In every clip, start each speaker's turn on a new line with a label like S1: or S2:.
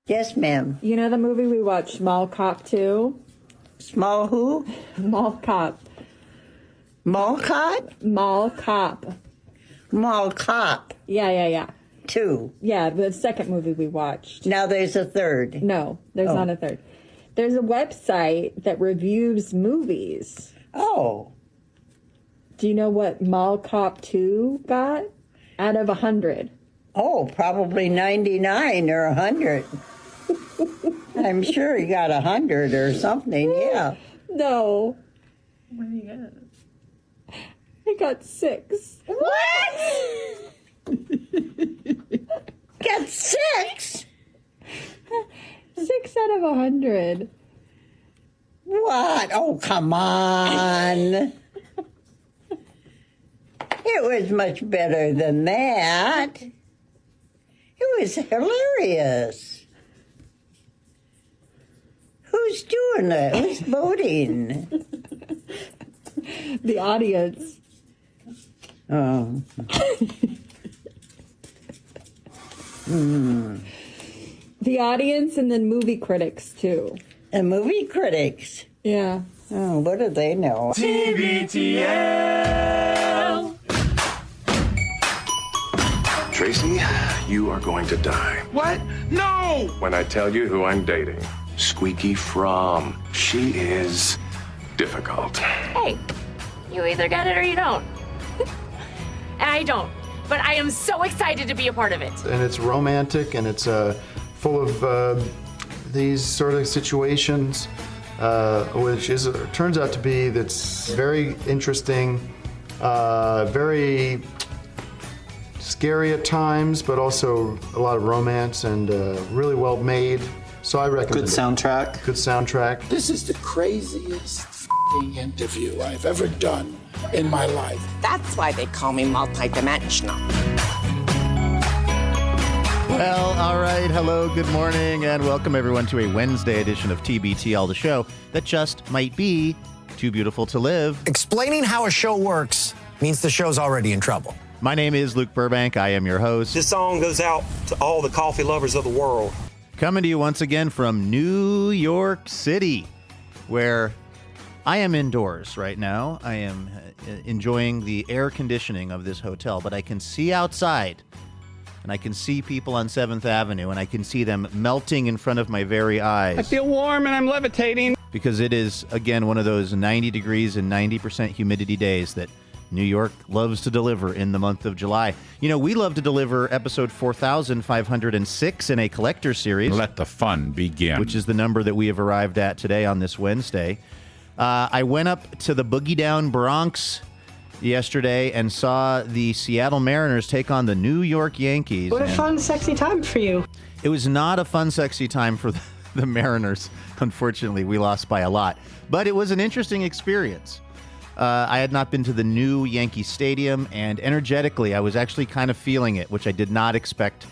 S1: Yes, ma'am.
S2: You know the movie we watched, Mall Cop 2?
S1: Small who?
S2: Mall Cop.
S1: Mall cop?
S2: Mall Cop.
S1: Mall cop.
S2: Yeah.
S1: 2.
S2: Yeah, the second movie we watched.
S1: Now there's a third.
S2: No, there's not a third. There's a website that reviews movies.
S1: Oh.
S2: Do you know what Mall Cop 2 got out of 100?
S1: Oh, probably 99 or 100. I'm sure he got 100 or something, yeah.
S2: No.
S3: What did you get?
S2: I got 6.
S1: What? Got 6?
S2: 6 out of 100.
S1: What? Oh, come on. It was much better than that. It was hilarious. Who's doing it? Who's voting?
S2: The audience.
S1: Oh.
S2: The audience and then movie critics, too.
S1: And movie critics.
S2: Yeah.
S1: Oh, what do they know?
S4: TBTL.
S5: Tracy, you are going to die.
S4: What? No!
S5: When I tell you who I'm dating, Squeaky Fromm. She is difficult.
S3: Hey, you either get it or you don't. And I don't. But I am so excited to be a part of it.
S6: And it's romantic, and it's full of these sort of situations, which turns out to be that's very interesting, very scary at times, but also a lot of romance and really well made. So I recommend
S7: Good
S6: it.
S7: soundtrack.
S6: Good soundtrack.
S8: This is the craziest f***ing interview I've ever done in my life.
S9: That's why they call me multidimensional.
S10: Well, all right. Hello, good morning, and welcome everyone to a Wednesday edition of TBTL, the show that just might be too beautiful to live.
S11: Explaining how a show works means the show's already in trouble.
S10: My name is Luke Burbank. I am your host.
S7: This song goes out to all the coffee lovers of the world.
S10: Coming to you once again from New York City, where I am indoors right now. I am enjoying the air conditioning of this hotel, but I can see outside, and I can see people on 7th Avenue, and I can see them melting in front of my very eyes.
S4: I feel warm and I'm levitating.
S10: Because it is, again, one of those 90 degrees and 90% humidity days that New York loves to deliver in the month of July. You know, we love to deliver episode 4,506 in a collector series.
S12: Let the fun begin.
S10: Which is the number that we have arrived at today on this Wednesday. I went up to the Boogie Down Bronx yesterday and saw the Seattle Mariners take on the New York Yankees.
S9: What a fun, sexy time for you.
S10: It was not a fun, sexy time for the Mariners. Unfortunately, we lost by a lot. But it was an interesting experience. I had not been to the new Yankee Stadium, and energetically, I was actually kind of feeling it, which I did not expect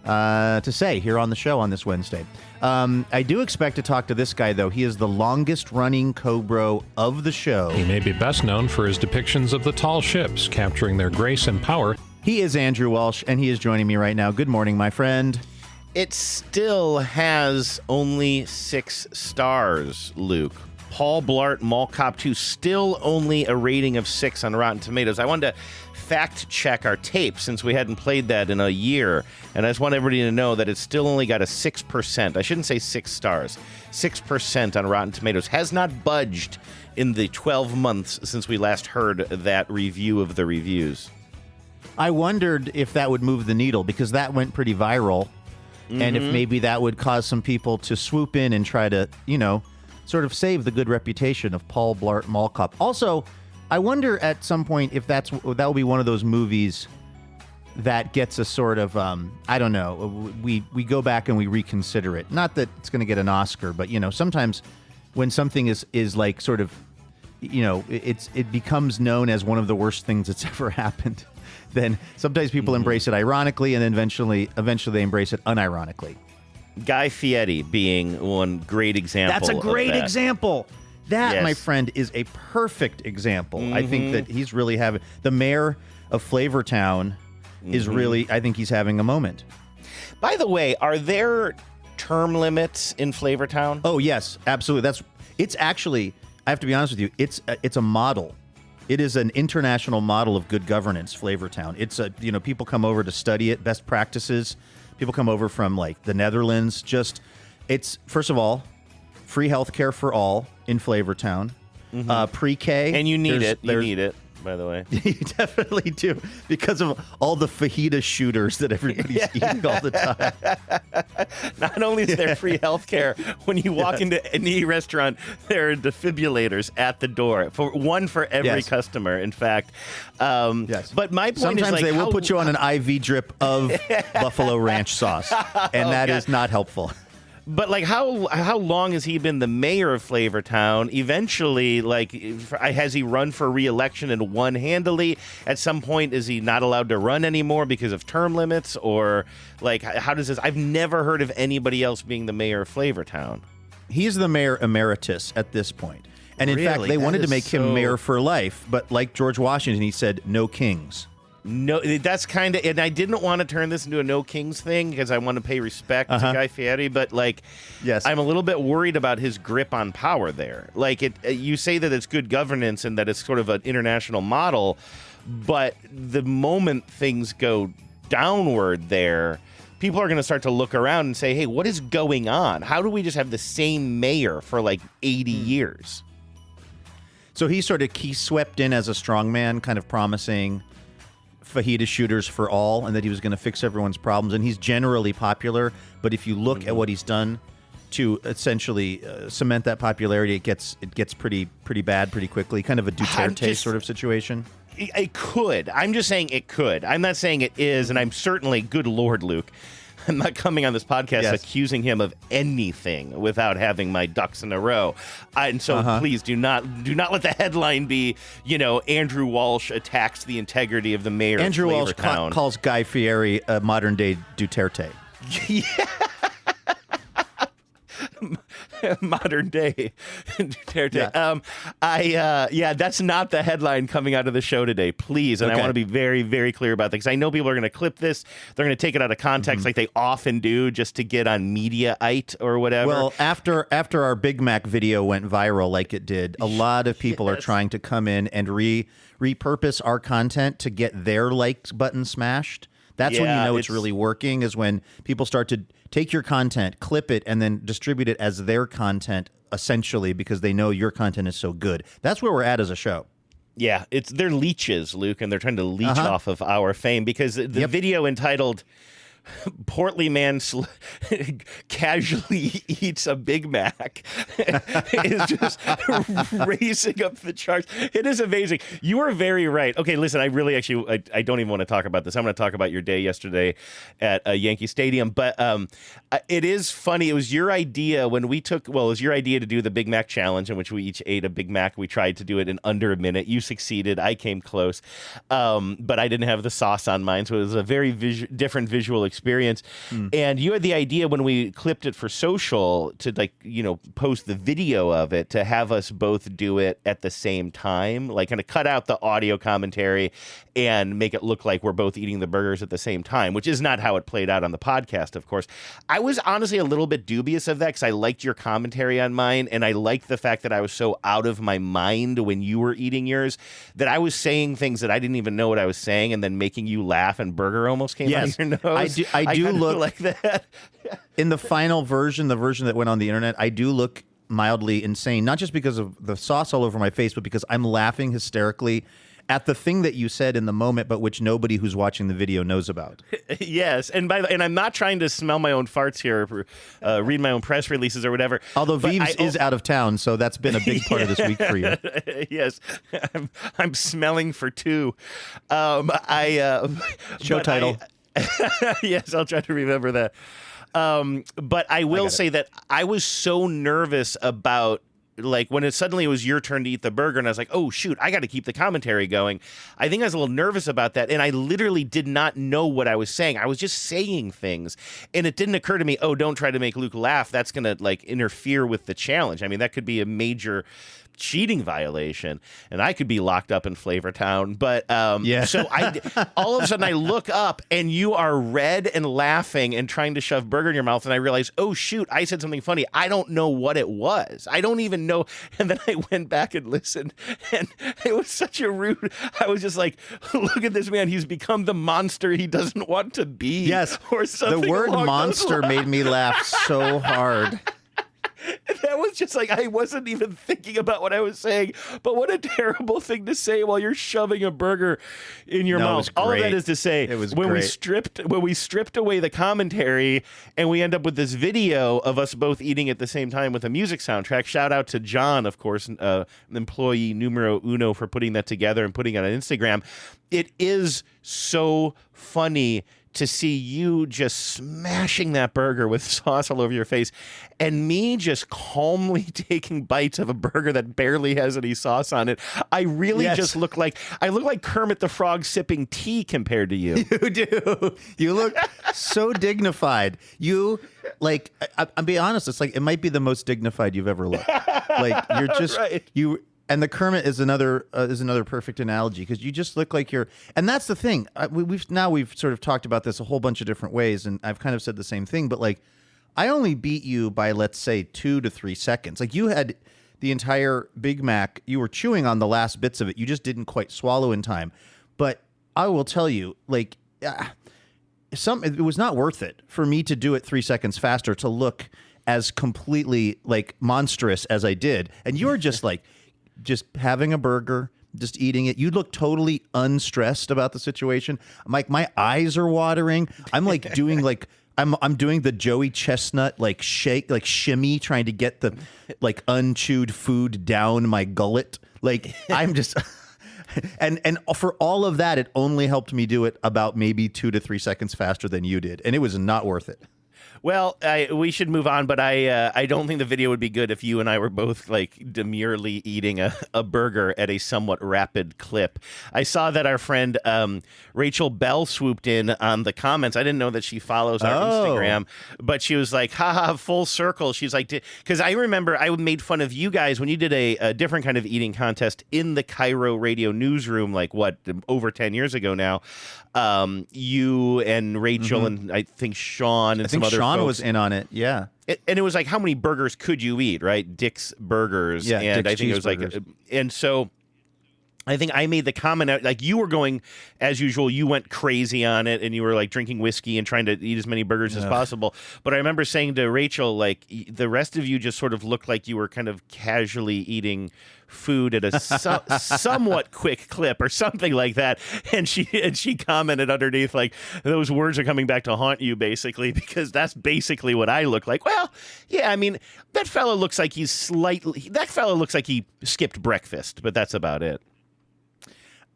S10: to say here on the show on this Wednesday. I do expect to talk to this guy, though. He is the longest-running Cobro of the show.
S12: He may be best known for his depictions of the tall ships, capturing their grace and power.
S10: He is Andrew Walsh, and he is joining me right now. Good morning, my friend.
S13: It still has only 6 stars, Luke. Paul Blart Mall Cop 2, still only a rating of 6 on Rotten Tomatoes. I wanted to fact check our tape since we hadn't played that in a year, and I just want everybody to know that it's still only got a 6%. I shouldn't say 6 stars. 6% on Rotten Tomatoes. Has not budged in the 12 months since we last heard that review of the reviews.
S10: I wondered if that would move the needle, because that went pretty viral, and if maybe that would cause some people to swoop in and try to, sort of save the good reputation of Paul Blart Mall Cop. Also, I wonder at some point if that will be one of those movies that gets a sort of, I don't know, we go back and we reconsider it. Not that it's going to get an Oscar, but, sometimes when something is like sort of, it becomes known as one of the worst things that's ever happened, then sometimes people embrace it ironically, and then eventually they embrace it unironically.
S13: Guy Fieri being one great example.
S10: That's a great example. That,
S13: yes,
S10: my friend, is a perfect example. I think that he's really having... The mayor of Flavortown is really... I think he's having a moment.
S13: By the way, are there term limits in Flavortown?
S10: Oh yes, absolutely. It's actually, I have to be honest with you, it's a model. It is an international model of good governance, Flavortown. It's people come over to study it, best practices. People come over from like the Netherlands. It's first of all, free healthcare for all in Flavortown. Pre-K,
S13: and you need it. You need it, by the way.
S10: You definitely do, because of all the fajita shooters that everybody's eating all the time.
S13: Not only is there free healthcare, when you walk into any restaurant, there are defibrillators at the door, one for every customer. In fact,
S10: yes.
S13: But my point
S10: sometimes
S13: is, like,
S10: they will put you on an IV drip of Buffalo Ranch sauce, and that is not helpful.
S13: But like, how long has he been the mayor of Flavortown? Eventually, like, has he run for re-election and won handily? At some point, is he not allowed to run anymore because of term limits? Or like, how does this? I've never heard of anybody else being the mayor of Flavortown.
S10: He's the mayor emeritus at this point. And in fact, they wanted to make him mayor for life, but like George Washington, he said, no kings.
S13: No, that's kind of, and I didn't want to turn this into a no kings thing because I want to pay respect to Guy Fieri, but like,
S10: yes,
S13: I'm a little bit worried about his grip on power there. Like, you say that it's good governance and that it's sort of an international model, but the moment things go downward there, people are going to start to look around and say, hey, what is going on? How do we just have the same mayor for like 80 years?
S10: So he swept in as a strongman, kind of promising fajita shooters for all, and that he was going to fix everyone's problems. And he's generally popular, but if you look at what he's done to essentially cement that popularity, it gets pretty bad pretty quickly. Kind of a Duterte sort of situation.
S13: It could. I'm just saying it could. I'm not saying it is, and I'm certainly, good Lord, Luke, I'm not coming on this podcast accusing him of anything without having my ducks in a row. And so please do not let the headline be, Andrew Walsh attacks the integrity of the mayor
S10: Andrew
S13: of
S10: Walsh calls Guy Fieri a modern-day Duterte.
S13: Yeah. Modern day Duterte. Yeah. That's not the headline coming out of the show today, please. And I want to be very, very clear about that, because I know people are going to clip this. They're going to take it out of context like they often do, just to get on Mediaite or whatever.
S10: Well, after our Big Mac video went viral like it did, a lot of people are trying to come in and repurpose our content to get their like button smashed. That's when you know it's really working, is when people start to take your content, clip it, and then distribute it as their content, essentially, because they know your content is so good. That's where we're at as a show.
S13: Yeah, they're leeches, Luke, and they're trying to leech off of our fame, because the video entitled "Portly Man Casually Eats a Big Mac" is just racing up the charts. It is amazing. You are very right. Okay, listen, I really I don't even want to talk about this. I'm going to talk about your day yesterday at Yankee Stadium. But it is funny. It was your idea when we it was your idea to do the Big Mac challenge, in which we each ate a Big Mac. We tried to do it in under a minute. You succeeded. I came close. But I didn't have the sauce on mine, so it was a very different visual experience. And you had the idea when we clipped it for social to post the video of it, to have us both do it at the same time, like kind of cut out the audio commentary and make it look like we're both eating the burgers at the same time, which is not how it played out on the podcast, of course. I was honestly a little bit dubious of that, because I liked your commentary on mine, and I liked the fact that I was so out of my mind when you were eating yours that I was saying things that I didn't even know what I was saying, and then making you laugh, and burger almost came out of your nose.
S10: I do look
S13: like that.
S10: In the final version, the version that went on the internet, I do look mildly insane, not just because of the sauce all over my face, but because I'm laughing hysterically at the thing that you said in the moment, but which nobody who's watching the video knows about.
S13: Yes, and I'm not trying to smell my own farts here, or read my own press releases or whatever.
S10: Although Vives is out of town, so that's been a big part of this week for you.
S13: Yes, I'm smelling for two.
S10: Show title.
S13: Yes, I'll try to remember that. But I will say that I was so nervous about, like, when suddenly it was your turn to eat the burger, and I was like, oh, shoot, I got to keep the commentary going. I think I was a little nervous about that, and I literally did not know what I was saying. I was just saying things, and it didn't occur to me, oh, don't try to make Luke laugh. That's going to, like, interfere with the challenge. I mean, that could be a major cheating violation, and I could be locked up in Flavortown. But
S10: Yeah.
S13: so all of a sudden I look up and you are red and laughing and trying to shove burger in your mouth, and I realize, oh shoot, I said something funny. I don't know what it was. I don't even know. And then I went back and listened, and it was such a rude. I was just like, look at this man. He's become the monster he doesn't want to be.
S10: Yes.
S13: Or something.
S10: The word
S13: along those
S10: monster made me laugh so hard.
S13: That was just like, I wasn't even thinking about what I was saying, but what a terrible thing to say while you're shoving a burger in your
S10: No, it
S13: mouth.
S10: was
S13: All of
S10: great.
S13: that is to say,
S10: It was
S13: when we
S10: great.
S13: stripped away the commentary and we end up with this video of us both eating at the same time with a music soundtrack. Shout out to John, of course, employee numero uno, for putting that together and putting it on Instagram. It is so funny to see you just smashing that burger with sauce all over your face, and me just calmly taking bites of a burger that barely has any sauce on it. I really just look like Kermit the Frog sipping tea compared to you.
S10: You do. You look so dignified. You, like, I'll be honest, it's like it might be the most dignified you've ever looked. Like, you're just you. And the Kermit is another perfect analogy, because you just look like you're. And that's the thing. We've sort of talked about this a whole bunch of different ways, and I've kind of said the same thing. But like, I only beat you by, let's say, 2 to 3 seconds. Like, you had the entire Big Mac. You were chewing on the last bits of it. You just didn't quite swallow in time. But I will tell you, like, it was not worth it for me to do it 3 seconds faster to look as completely like monstrous as I did. And you're just like. Just having a burger, just eating it. You look totally unstressed about the situation. I'm like, my eyes are watering. I'm like doing like I'm doing the Joey Chestnut like shake, like shimmy, trying to get the like unchewed food down my gullet. Like I'm just and for all of that, it only helped me do it about maybe 2 to 3 seconds faster than you did, and it was not worth it.
S13: Well, we should move on, but I don't think the video would be good if you and I were both like demurely eating a burger at a somewhat rapid clip. I saw that our friend Rachel Bell swooped in on the comments. I didn't know that she follows our Instagram, but she was like, haha, full circle. She's like, because I remember I made fun of you guys when you did a different kind of eating contest in the Cairo radio newsroom, like over 10 years ago now. You and Rachel and I think Sean and some other
S10: Sean
S13: folks
S10: was in on it, yeah.
S13: And it was like, how many burgers could you eat, right? Dick's Burgers.
S10: Yeah,
S13: and
S10: Dick's
S13: I think it was like,
S10: Cheeseburgers.
S13: and so I think I made the comment out, like you were going, as usual, you went crazy on it and you were like drinking whiskey and trying to eat as many burgers as possible. But I remember saying to Rachel, like, the rest of you just sort of looked like you were kind of casually eating food at a somewhat quick clip or something like that. And she commented underneath, like, those words are coming back to haunt you, basically, because that's basically what I look like. Well, yeah, I mean, that fellow looks like he skipped breakfast, but that's about it.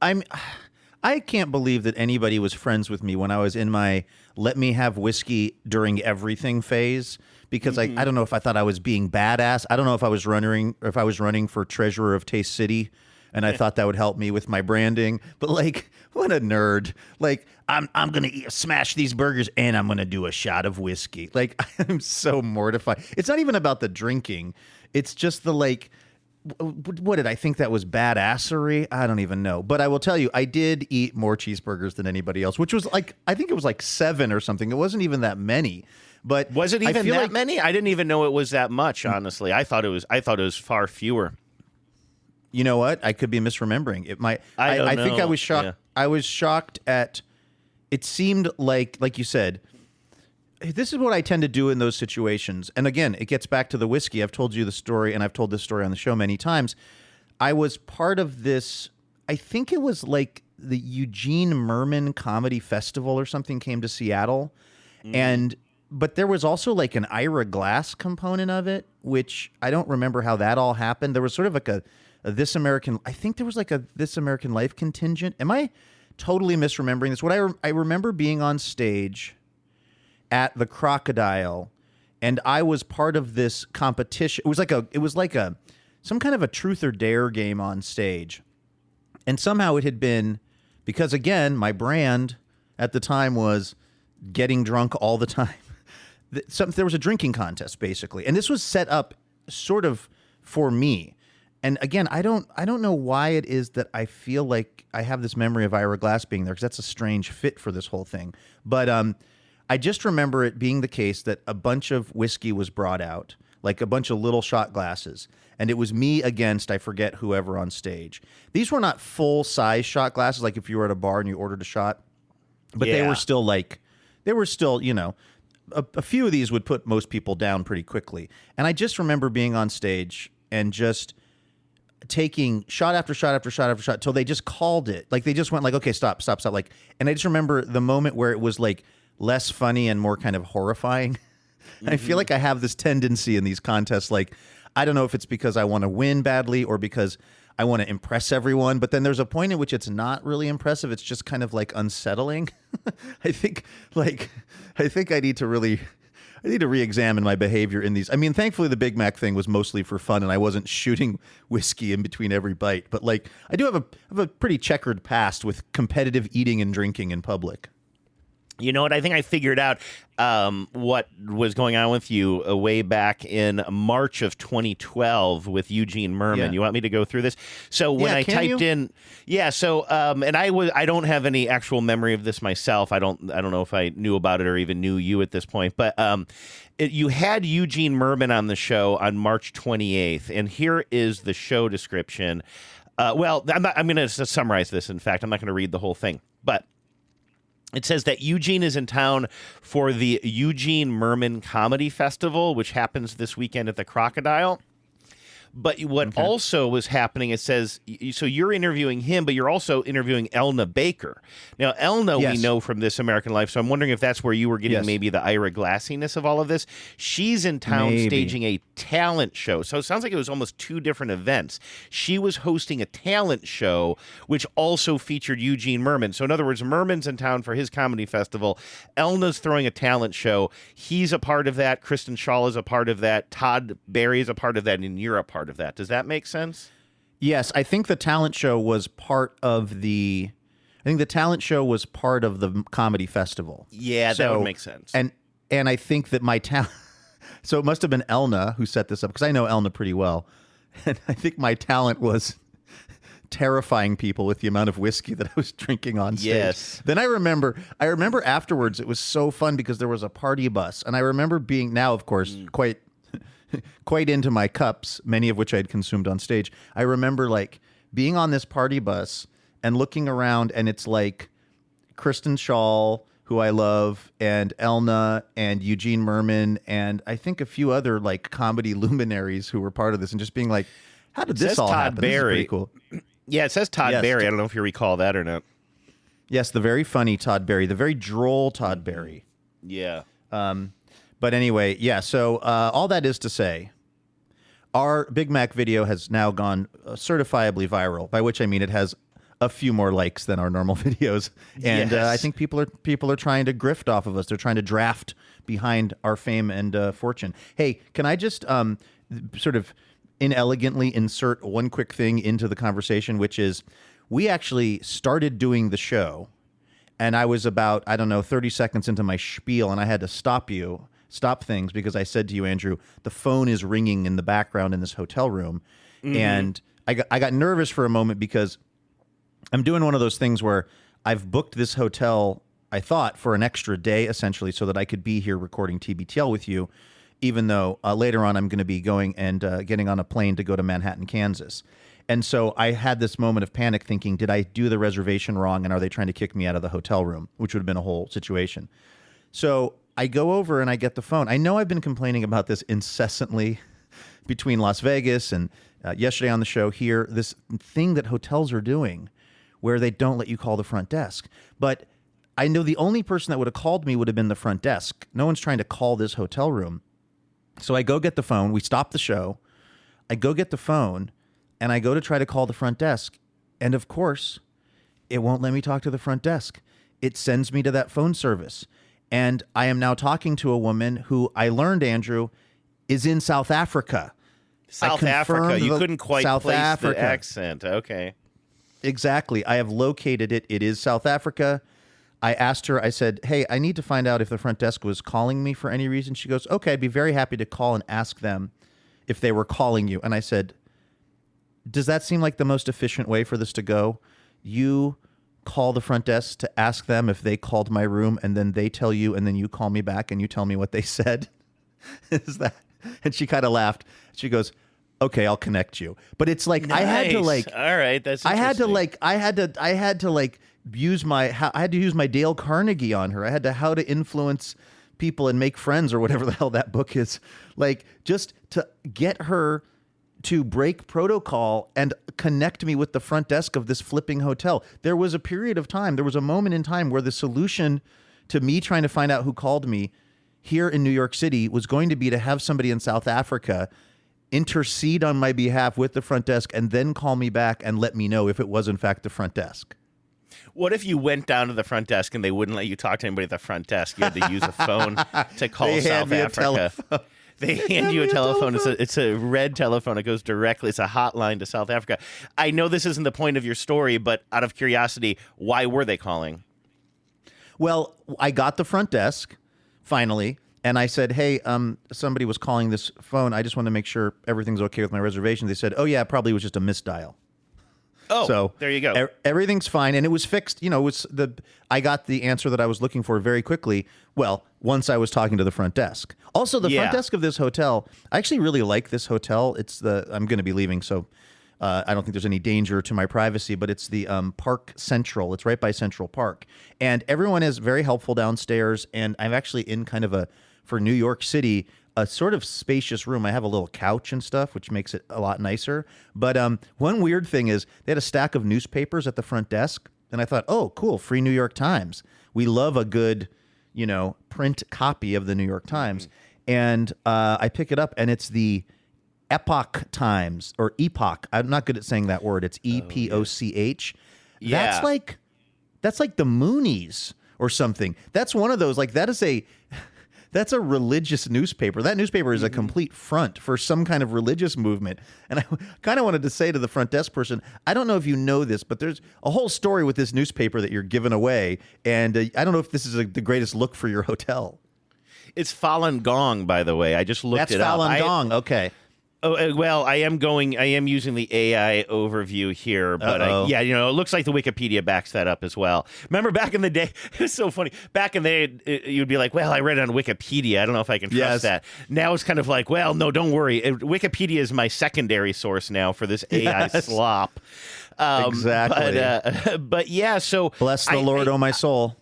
S10: I can't believe that anybody was friends with me when I was in my let me have whiskey during everything phase, because I don't know if I thought I was being badass. I don't know if I was running for treasurer of Taste City, and I thought that would help me with my branding. But like, what a nerd! Like, I'm gonna smash these burgers and I'm gonna do a shot of whiskey. Like, I'm so mortified. It's not even about the drinking. It's just the like. What did I think that was badassery? I don't even know. But I will tell you, I did eat more cheeseburgers than anybody else, which was like, I think it was like 7 or something. It wasn't even that many. But
S13: was it even that many? I didn't even know it was that much, honestly. I thought it was far fewer.
S10: You know what? I could be misremembering. It might. I think I was shocked. Yeah. I was shocked at. It seemed like you said. This is what I tend to do in those situations. And again, it gets back to the whiskey. I've told you the story, and I've told this story on the show many times. I was part of this, I think it was like the Eugene Merman Comedy Festival or something came to Seattle. But there was also like an Ira Glass component of it, which I don't remember how that all happened. There was sort of like a This American, I think there was like a This American Life contingent. Am I totally misremembering this? I remember being on stage at the Crocodile, and I was part of this competition. It was like some kind of a truth or dare game on stage. And somehow it had been, because again, my brand at the time was getting drunk all the time. There was a drinking contest, basically. And this was set up sort of for me. And again, I don't know why it is that I feel like I have this memory of Ira Glass being there, because that's a strange fit for this whole thing. But I just remember it being the case that a bunch of whiskey was brought out, like a bunch of little shot glasses, and it was me against, I forget, whoever on stage. These were not full-size shot glasses, like if you were at a bar and you ordered a shot, but they were still a few of these would put most people down pretty quickly. And I just remember being on stage and just taking shot after shot after shot after shot till they just called it. Like they just went like, okay, stop. Like, and I just remember the moment where it was like less funny and more kind of horrifying. I feel like I have this tendency in these contests. Like, I don't know if it's because I want to win badly or because I want to impress everyone. But then there's a point in which it's not really impressive. It's just kind of like unsettling. I think I need to re-examine my behavior in these. I mean, thankfully the Big Mac thing was mostly for fun and I wasn't shooting whiskey in between every bite. But like, I do have a pretty checkered past with competitive eating and drinking in public.
S13: You know what? I think I figured out what was going on with you way back in March of 2012 with Eugene Merman.
S10: Yeah.
S13: You want me to go through this? So when I typed in, and I don't have any actual memory of this myself. I don't know if I knew about it or even knew you at this point. But you had Eugene Merman on the show on March 28th, and here is the show description. I'm going to summarize this. In fact, I'm not going to read the whole thing, but. It says that Eugene is in town for the Eugene Merman Comedy Festival, which happens this weekend at the Crocodile. But what also was happening, it says, so you're interviewing him, but you're also interviewing Elna Baker. Now, Elna, we know from This American Life, so I'm wondering if that's where you were getting maybe the Ira Glassiness of all of this. She's in town staging a talent show. So it sounds like it was almost two different events. She was hosting a talent show, which also featured Eugene Merman. So in other words, Merman's in town for his comedy festival. Elna's throwing a talent show. He's a part of that. Kristen Schaal is a part of that. Todd Barry is a part of that, and you're a part of that. Does that make sense?
S10: Yes, I think the talent show was part of the comedy festival.
S13: Yeah, that would make sense.
S10: And I think that my talent, so it must have been Elna who set this up, because I know Elna pretty well. And I think my talent was terrifying people with the amount of whiskey that I was drinking on stage.
S13: Yes.
S10: Then I remember afterwards, it was so fun because there was a party bus. And I remember being, now of course, quite into my cups, many of which I had consumed on stage. I remember like being on this party bus and looking around, and it's like Kristen Schaal, who I love, and Elna and Eugene Merman, and I think a few other like comedy luminaries who were part of this, and just being like, how did this all happen? This is pretty cool.
S13: Yeah, it says Todd Barry. I don't know if you recall that or not.
S10: Yes, the very funny Todd Barry, the very droll Todd Barry.
S13: Yeah.
S10: But anyway, yeah, so all that is to say, our Big Mac video has now gone certifiably viral, by which I mean it has a few more likes than our normal videos. And I think people are trying to grift off of us. They're trying to draft behind our fame and fortune. Hey, can I just sort of inelegantly insert one quick thing into the conversation, which is we actually started doing the show, and I was about, 30 seconds into my spiel, and I had to stop things because I said to you, Andrew, the phone is ringing in the background in this hotel room. And I got nervous for a moment because I'm doing one of those things where I've booked this hotel, I thought, for an extra day, essentially, so that I could be here recording TBTL with you, even though later on I'm going to be going and getting on a plane to go to Manhattan, Kansas. And so I had this moment of panic thinking, did I do the reservation wrong, and are they trying to kick me out of the hotel room, which would have been a whole situation. So I go over and I get the phone. I know I've been complaining about this incessantly between Las Vegas and yesterday on the show here, this thing that hotels are doing where they don't let you call the front desk. But I know the only person that would have called me would have been the front desk. No one's trying to call this hotel room. So I go get the phone. We stop the show. I go get the phone, and I go to try to call the front desk. And of course, it won't let me talk to the front desk. It sends me to that phone service. And I am now talking to a woman who I learned, Andrew, is in South Africa.
S13: South Africa. You couldn't quite place the accent. Okay.
S10: Exactly. I have located it. It is South Africa. I asked her, I said, hey, I need to find out if the front desk was calling me for any reason. She goes, okay, I'd be very happy to call and ask them if they were calling you. And I said, does that seem like the most efficient way for this to go? You call the front desk to ask them if they called my room, and then they tell you, and then you call me back and you tell me what they said. Is that? And she kind of lauged. She goes, "Okay, I'll connect you." But it's like I had to like.
S13: All right, that's.
S10: I had to use my Dale Carnegie on her. I had to how to influence people and make friends or whatever the hell that book is. Like just to get her to break protocol and connect me with the front desk of this flipping hotel. There was a period of time, there was a moment in time where the solution to me trying to find out who called me here in New York City was going to be to have somebody in South Africa intercede on my behalf with the front desk and then call me back and let me know if it was in fact the front desk.
S13: What if you went down to the front desk and they wouldn't let you talk to anybody at the front desk? You had to use a phone to call South Africa. They hand you a telephone. It's a red telephone. It goes directly. It's a hotline to South Africa. I know this isn't the point of your story, but out of curiosity, why were they calling?
S10: Well, I got the front desk finally, and I said, "Hey, somebody was calling this phone. I just want to make sure everything's okay with my reservation." They said, "Oh yeah, it probably was just a misdial."
S13: Oh,
S10: so
S13: there you go.
S10: Everything's fine, and it was fixed. You know, I got the answer that I was looking for very quickly. Well, once I was talking to the front desk. Also, the front desk of this hotel, I actually really like this hotel. I'm going to be leaving, so I don't think there's any danger to my privacy. But it's the Park Central. It's right by Central Park, and everyone is very helpful downstairs. And I'm actually in kind of for New York City, a sort of spacious room. I have a little couch and stuff, which makes it a lot nicer. But one weird thing is they had a stack of newspapers at the front desk. And I thought, oh, cool, free New York Times. We love a good, print copy of the New York Times. And I pick it up, and it's the Epoch Times, or Epoch. I'm not good at saying that word. It's EPOCH.
S13: Yeah.
S10: That's like the Moonies or something. That's one of those, that's a religious newspaper. That newspaper is a complete front for some kind of religious movement. And I kind of wanted to say to the front desk person, I don't know if you know this, but there's a whole story with this newspaper that you're giving away. And I don't know if this is the greatest look for your hotel.
S13: It's Falun Gong, by the way. I just looked it up.
S10: That's Falun Gong. Okay.
S13: Oh, well, I am using the AI overview here, but it looks like the Wikipedia backs that up as well. Remember back in the day, it was so funny. Back in the day, you'd be like, well, I read it on Wikipedia. I don't know if I can trust that. Now it's kind of like, well, no, don't worry. Wikipedia is my secondary source now for this AI slop.
S10: Exactly.
S13: But yeah, so.
S10: Bless the Lord, oh my soul.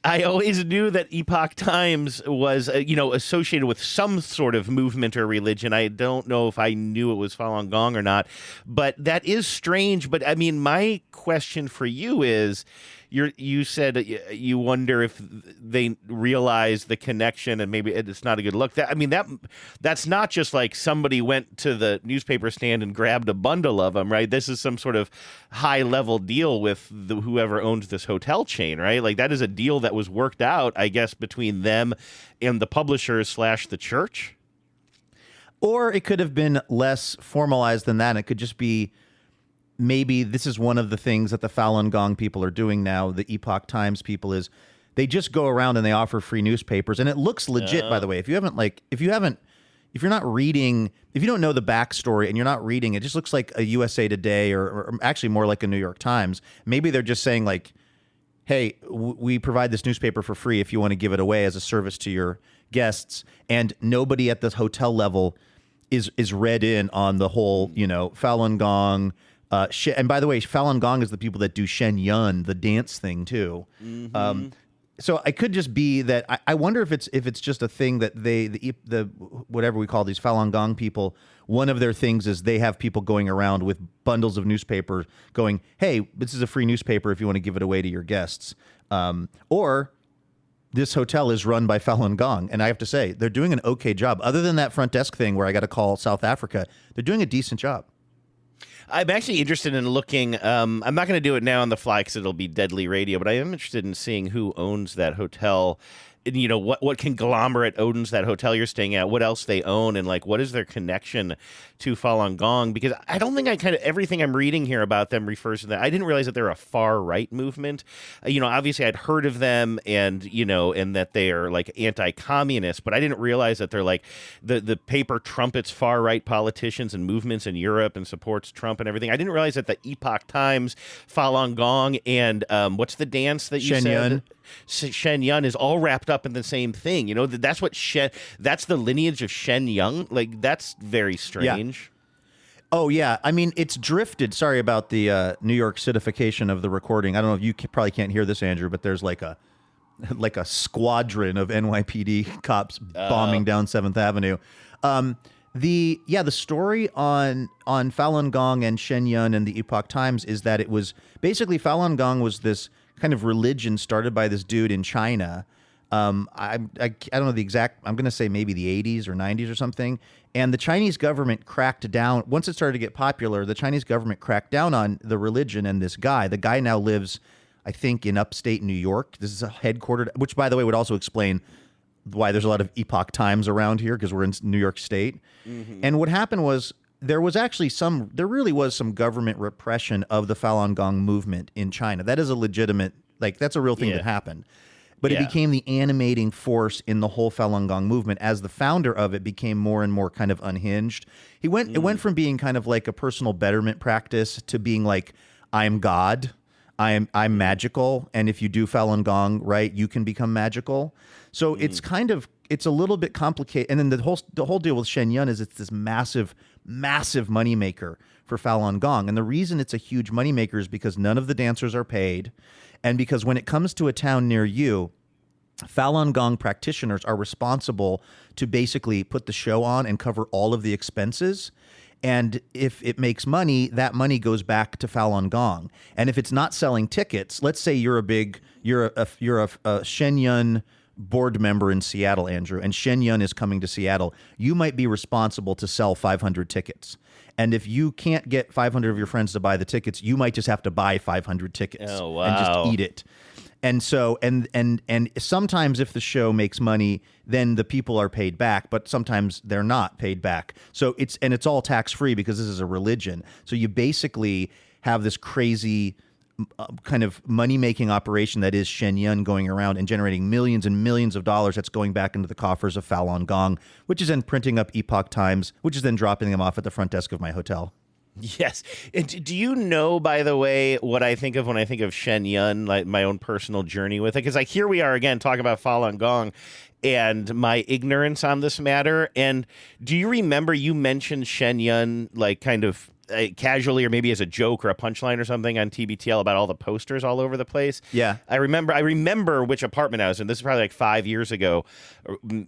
S13: I always knew that Epoch Times was, associated with some sort of movement or religion. I don't know if I knew it was Falun Gong or not, but that is strange. But I mean, my question for you is, you said you wonder if they realize the connection and maybe it's not a good look. That's not just like somebody went to the newspaper stand and grabbed a bundle of them, right? This is some sort of high level deal with whoever owns this hotel chain, right? Like that is a deal that was worked out, I guess, between them and the publishers / the church.
S10: Or it could have been less formalized than that. It could just be, maybe this is one of the things that the Falun Gong people are doing now, the Epoch Times people, is they just go around and they offer free newspapers. And it looks legit, by the way. If you're not reading, if you don't know the backstory and you're not reading, it just looks like a USA Today or actually more like a New York Times. Maybe they're just saying like, hey, we provide this newspaper for free if you want to give it away as a service to your guests. And nobody at the hotel level is read in on the whole, Falun Gong. And by the way, Falun Gong is the people that do Shen Yun, the dance thing too. Mm-hmm. So it could just be that I wonder if it's just a thing that the whatever we call these Falun Gong people, one of their things is they have people going around with bundles of newspaper going, hey, this is a free newspaper if you want to give it away to your guests. Or this hotel is run by Falun Gong. And I have to say, they're doing an okay job. Other than that front desk thing where I got to call South Africa, they're doing a decent job.
S13: I'm actually interested in looking. I'm not going to do it now on the fly because it'll be deadly radio, but I am interested in seeing who owns that hotel you know, what conglomerate owns that hotel you're staying at, what else they own, and like what is their connection to Falun Gong, because I don't think everything I'm reading here about them refers to that. I didn't realize that they're a far right movement. You know, obviously I'd heard of them and, you know, and that they are like anti-communist, but I didn't realize that they're like the paper trumpets far right politicians and movements in Europe and supports Trump and everything. I didn't realize that the Epoch Times, Falun Gong, and what's the dance that you said? Shen Yun is all wrapped up in the same thing. You know, that's the lineage of Shen Yun. Like, that's very strange.
S10: Yeah. Oh, yeah. I mean, it's drifted. Sorry about the New York citification of the recording. I don't know if you probably can't hear this, Andrew, but there's like a squadron of NYPD cops bombing down 7th Avenue. The story on Falun Gong and Shen Yun and the Epoch Times is that it was basically Falun Gong was this kind of religion started by this dude in China. I don't know the exact, I'm going to say maybe the 80s or 90s or something. And the Chinese government cracked down. Once it started to get popular, the Chinese government cracked down on the religion and this guy. The guy now lives, I think, in upstate New York. This is a headquartered, which, by the way, would also explain why there's a lot of Epoch Times around here, because we're in New York State. Mm-hmm. And what happened was there really was some government repression of the Falun Gong movement in China. That is a legitimate, that's a real thing that happened. But it became the animating force in the whole Falun Gong movement as the founder of it became more and more kind of unhinged. It went from being kind of like a personal betterment practice to being like, I'm God, I'm magical, and if you do Falun Gong right, you can become magical. So it's a little bit complicated. And then the whole deal with Shen Yun is it's this massive moneymaker for Falun Gong. And the reason it's a huge moneymaker is because none of the dancers are paid. And because when it comes to a town near you, Falun Gong practitioners are responsible to basically put the show on and cover all of the expenses. And if it makes money, that money goes back to Falun Gong. And if it's not selling tickets, let's say you're a Shen Yun board member in Seattle, Andrew, and Shen Yun is coming to Seattle, you might be responsible to sell 500 tickets. And if you can't get 500 of your friends to buy the tickets, you might just have to buy 500 tickets and just eat it. And so, and sometimes if the show makes money, then the people are paid back, but sometimes they're not paid back. So it's all tax free because this is a religion. So you basically have this crazy kind of money-making operation that is Shen Yun going around and generating millions and millions of dollars that's going back into the coffers of Falun Gong, which is then printing up Epoch Times, which is then dropping them off at the front desk of my hotel.
S13: Yes. And do you know, by the way, what I think of when I think of Shen Yun, like my own personal journey with it? Because like here we are again talking about Falun Gong and my ignorance on this matter. And do you remember you mentioned Shen Yun like kind of casually or maybe as a joke or a punchline or something on TBTL about all the posters all over the place?
S10: Yeah.
S13: I remember which apartment I was in. This is probably like 5 years ago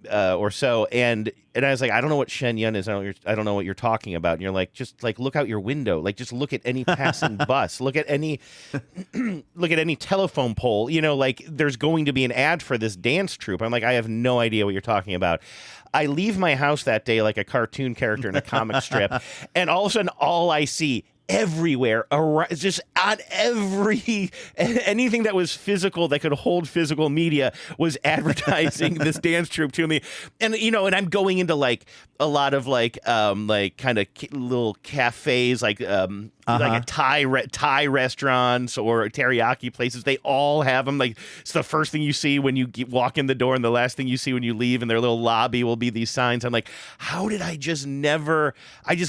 S13: or so. And I was like, I don't know what Shen Yun is. I don't know what you're talking about. And you're like, just like look out your window. Like just look at any passing bus. Look at any telephone pole. You know, like there's going to be an ad for this dance troupe. I'm like, I have no idea what you're talking about. I leave my house that day like a cartoon character in a comic strip, and all of a sudden, all I see everywhere, just on anything that was physical that could hold physical media was advertising this dance troupe to me. And and I'm going into like a lot of like kind of little cafes, like a Thai restaurants or teriyaki places. They all have them. Like it's the first thing you see when you walk in the door, and the last thing you see when you leave. And their little lobby will be these signs. I'm like, how did I just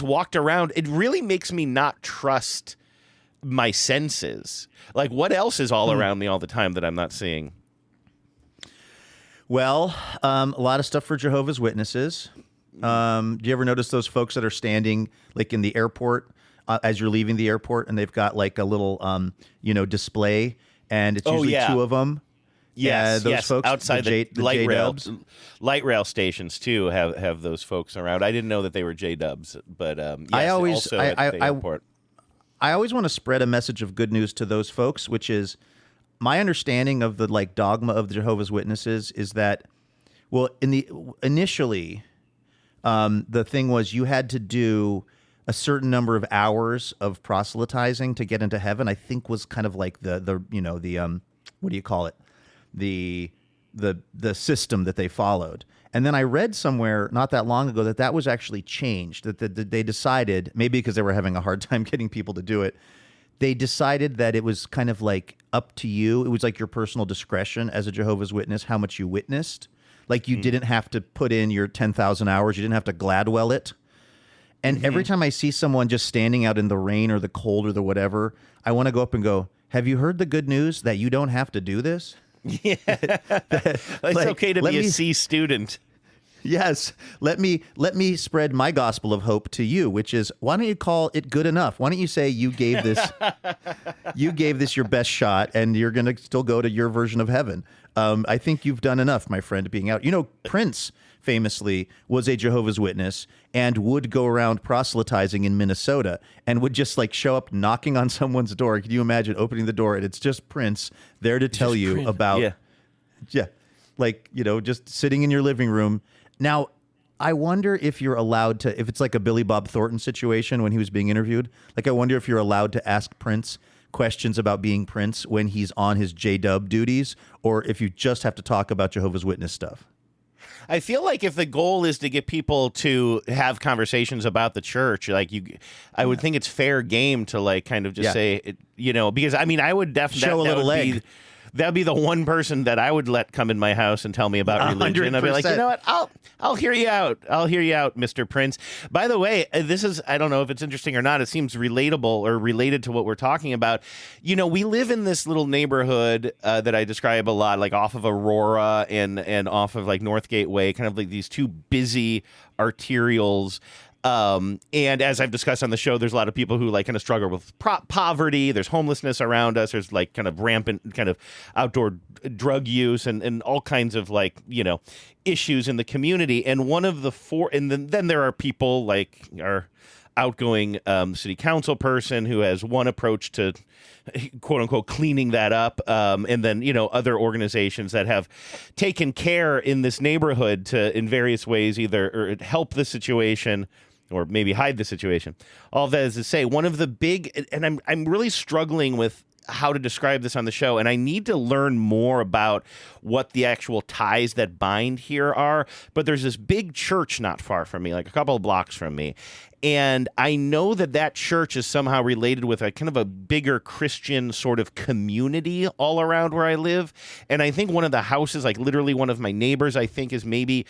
S13: walked around? It really makes me not trust my senses. Like what else is all around me all the time that I'm not seeing?
S10: Well, a lot of stuff for Jehovah's Witnesses. Do you ever notice those folks that are standing like in the airport as you're leaving the airport, and they've got like a little display, and it's usually two of them?
S13: Yes,
S10: those folks
S13: outside the light rail stations too have those folks around. I didn't know that they were J-dubs, but yes,
S10: I always want to spread a message of good news to those folks, which is my understanding of the like dogma of the Jehovah's Witnesses is that, well, initially, the thing was you had to do a certain number of hours of proselytizing to get into heaven. I think was kind of like the what do you call it? the system that they followed. And then I read somewhere not that long ago that was actually changed, that they decided, maybe because they were having a hard time getting people to do it, they decided that it was kind of like up to you. It was like your personal discretion as a Jehovah's Witness, how much you witnessed. Like you didn't have to put in your 10,000 hours. You didn't have to Gladwell it. And every time I see someone just standing out in the rain or the cold or the whatever, I want to go up and go, have you heard the good news that you don't have to do this?
S13: Yeah. It's okay to be a C student.
S10: Yes. Let me spread my gospel of hope to you, which is, why don't you call it good enough? Why don't you say you gave this your best shot and you're going to still go to your version of heaven? I think you've done enough, my friend, being out. You know, Prince famously was a Jehovah's Witness and would go around proselytizing in Minnesota and would just like show up knocking on someone's door. Can you imagine opening the door and it's just Prince there to tell you about, like, you know, just sitting in your living room. Now, I wonder if you're allowed to, if it's like a Billy Bob Thornton situation when he was being interviewed, like I wonder if you're allowed to ask Prince questions about being Prince when he's on his J-Dub duties, or if you just have to talk about Jehovah's Witness stuff.
S13: I feel like if the goal is to get people to have conversations about the church, like I would think it's fair game to like kind of just say, you know, because I mean, I would definitely
S10: show a little leg.
S13: That'd be the one person that I would let come in my house and tell me about religion.
S10: 100%.
S13: I'd be like, you know what? I'll hear you out. I'll hear you out, Mr. Prince. By the way, this is, I don't know if it's interesting or not. It seems relatable or related to what we're talking about. You know, we live in this little neighborhood that I describe a lot, like off of Aurora and off of like North Gateway, kind of like these two busy arterials. And as I've discussed on the show, there's a lot of people who like kind of struggle with poverty. There's homelessness around us. There's like kind of rampant kind of outdoor drug use and all kinds of like, you know, issues in the community. And one of the and then there are people like our outgoing city council person who has one approach to quote unquote cleaning that up. And then, you know, other organizations that have taken care in this neighborhood to in various ways either help the situation or maybe hide the situation. All of that is to say, one of the big, and I'm really struggling with how to describe this on the show, and I need to learn more about what the actual ties that bind here are. But there's this big church not far from me, like a couple of blocks from me. And I know that church is somehow related with a kind of a bigger Christian sort of community all around where I live. And I think one of the houses, like literally one of my neighbors, I think is maybe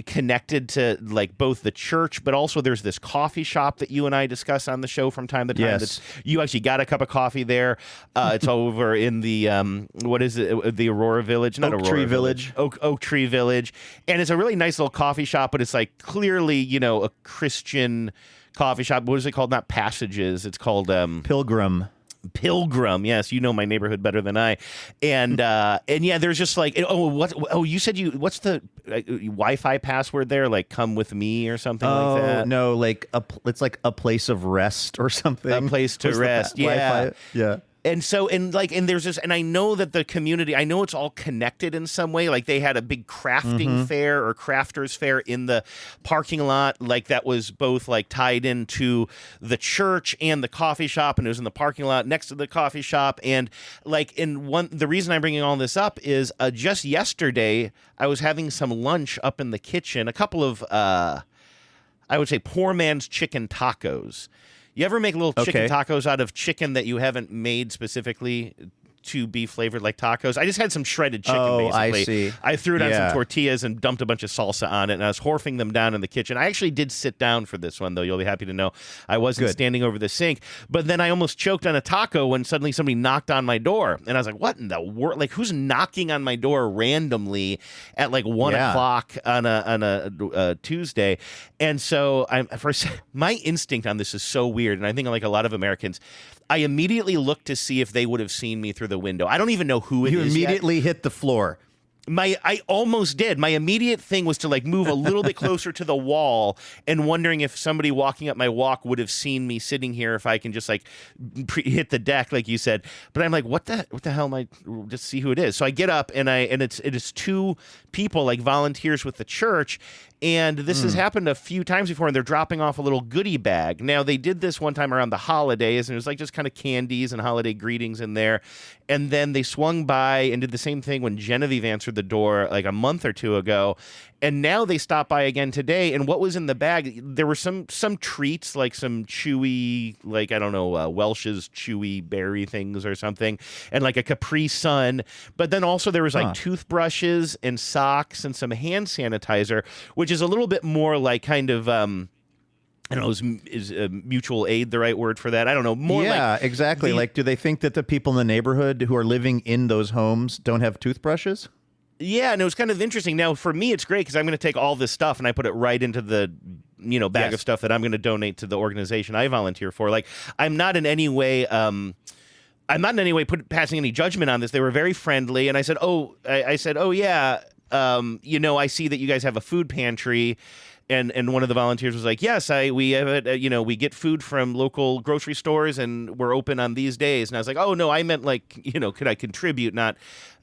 S13: connected to like both the church, but also there's this coffee shop that you and I discuss on the show from time to time.
S10: Yes.
S13: You actually got a cup of coffee there. It's over in the, what is it? The Aurora Village? Not
S10: Oak
S13: Aurora
S10: Tree Village.
S13: Oak Tree Village. And it's a really nice little coffee shop, but it's like clearly, you know, a Christian coffee shop. What is it called? Not Passages. It's called
S10: Pilgrim.
S13: Yes, you know my neighborhood better than I. And yeah, there's just like you said what's the Wi-Fi password there? Like come with me or something like that.
S10: No, like it's like a place of rest or something.
S13: A place to rest. Yeah.
S10: Wi-Fi? Yeah.
S13: And so, and there's this, and I know that the community, I know it's all connected in some way. Like they had a big crafting fair or crafters fair in the parking lot, like that was both like tied into the church and the coffee shop, and it was in the parking lot next to the coffee shop. And like the reason I'm bringing all this up is just yesterday I was having some lunch up in the kitchen, a couple of, I would say poor man's chicken tacos. You ever make little chicken tacos out of chicken that you haven't made specifically to be flavored like tacos? I just had some shredded chicken, basically.
S10: I see.
S13: I threw it on some tortillas and dumped a bunch of salsa on it, and I was horfing them down in the kitchen. I actually did sit down for this one, though. You'll be happy to know. I wasn't standing over the sink. But then I almost choked on a taco when suddenly somebody knocked on my door. And I was like, what in the world? Like, who's knocking on my door randomly at like 1 o'clock on a Tuesday? And so my instinct on this is so weird, and I think like a lot of Americans, I immediately looked to see if they would have seen me through the window. I don't even know who it is.
S10: You immediately hit the floor.
S13: I almost did. My immediate thing was to like move a little bit closer to the wall and wondering if somebody walking up my walk would have seen me sitting here, if I can just like hit the deck like you said. But I'm like, what the hell am I? Just see who it is. So I get up and it is two people like volunteers with the church. And this has happened a few times before, and they're dropping off a little goodie bag. Now, they did this one time around the holidays, and it was like just kind of candies and holiday greetings in there. And then they swung by and did the same thing when Genevieve answered the door like a month or two ago. And now they stopped by again today. And what was in the bag? There were some treats, like some chewy, like, I don't know, Welch's chewy berry things or something, and like a Capri Sun. But then also there was like toothbrushes and socks and some hand sanitizer, which is a little bit more like kind of I don't know, is mutual aid the right word for that? I don't know. More like
S10: exactly. Like, do they think that the people in the neighborhood who are living in those homes don't have toothbrushes?
S13: Yeah, and it was kind of interesting. Now, for me, it's great because I'm going to take all this stuff and I put it right into the bag of stuff that I'm going to donate to the organization I volunteer for. Like, I'm not in any way passing any judgment on this. They were very friendly, and I said, oh yeah, I see that you guys have a food pantry. And one of the volunteers was like, yes, we have it. We get food from local grocery stores, and we're open on these days. And I was like, oh no, I meant like, could I contribute? Not,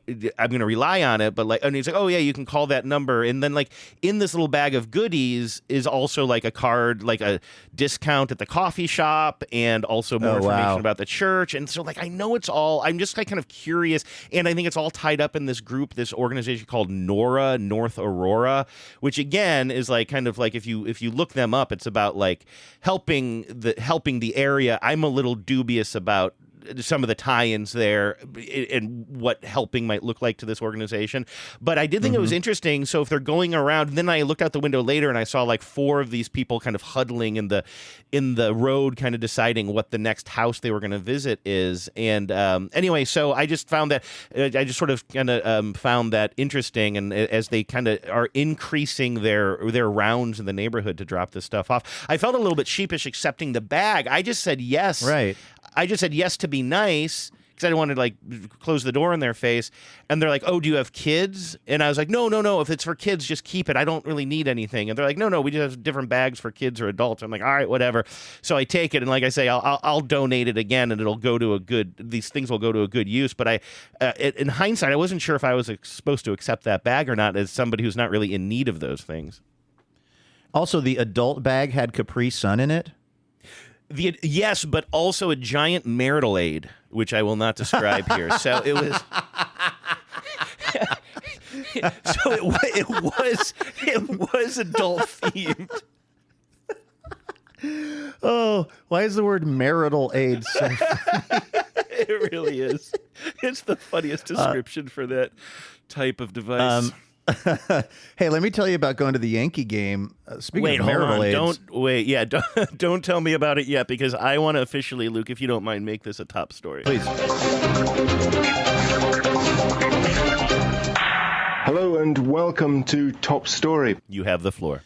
S13: I'm going to rely on it, but like, and he's like, oh yeah, you can call that number. And then like in this little bag of goodies is also like a card, like a discount at the coffee shop, and also more information about the church. And so like, I know it's all, I'm just like kind of curious. And I think it's all tied up in this group, this organization called NORA, North Aurora, which again is like kind of like, if you look them up, it's about like helping the area. I'm a little dubious about some of the tie-ins there and what helping might look like to this organization. But I did think it was interesting. So if they're going around, and then I looked out the window later and I saw like 4 of these people kind of huddling in the road, kind of deciding what the next house they were going to visit is. And anyway, so I just found that found that interesting. And as they kind of are increasing their rounds in the neighborhood to drop this stuff off, I felt a little bit sheepish accepting the bag. I just said yes.
S10: Right.
S13: I just said yes to be nice because I didn't want to like close the door in their face. And they're like, oh, do you have kids? And I was like, no. If it's for kids, just keep it. I don't really need anything. And they're like, no, we just have different bags for kids or adults. I'm like, all right, whatever. So I take it. And like I say, I'll donate it again, and it'll go to these things will go to a good use. But in hindsight, I wasn't sure if I was supposed to accept that bag or not as somebody who's not really in need of those things.
S10: Also, the adult bag had Capri Sun in it.
S13: Yes, but also a giant marital aid, which I will not describe here. So it was. It was adult themed.
S10: Oh, why is the word marital aid so funny?
S13: It really is. It's the funniest description for that type of device.
S10: Hey, let me tell you about going to the Yankee game. Speaking of marital aids.
S13: Don't tell me about it yet, because I want to officially, Luke, if you don't mind, make this a top story.
S10: Please.
S5: Hello and welcome to Top Story.
S13: You have the floor.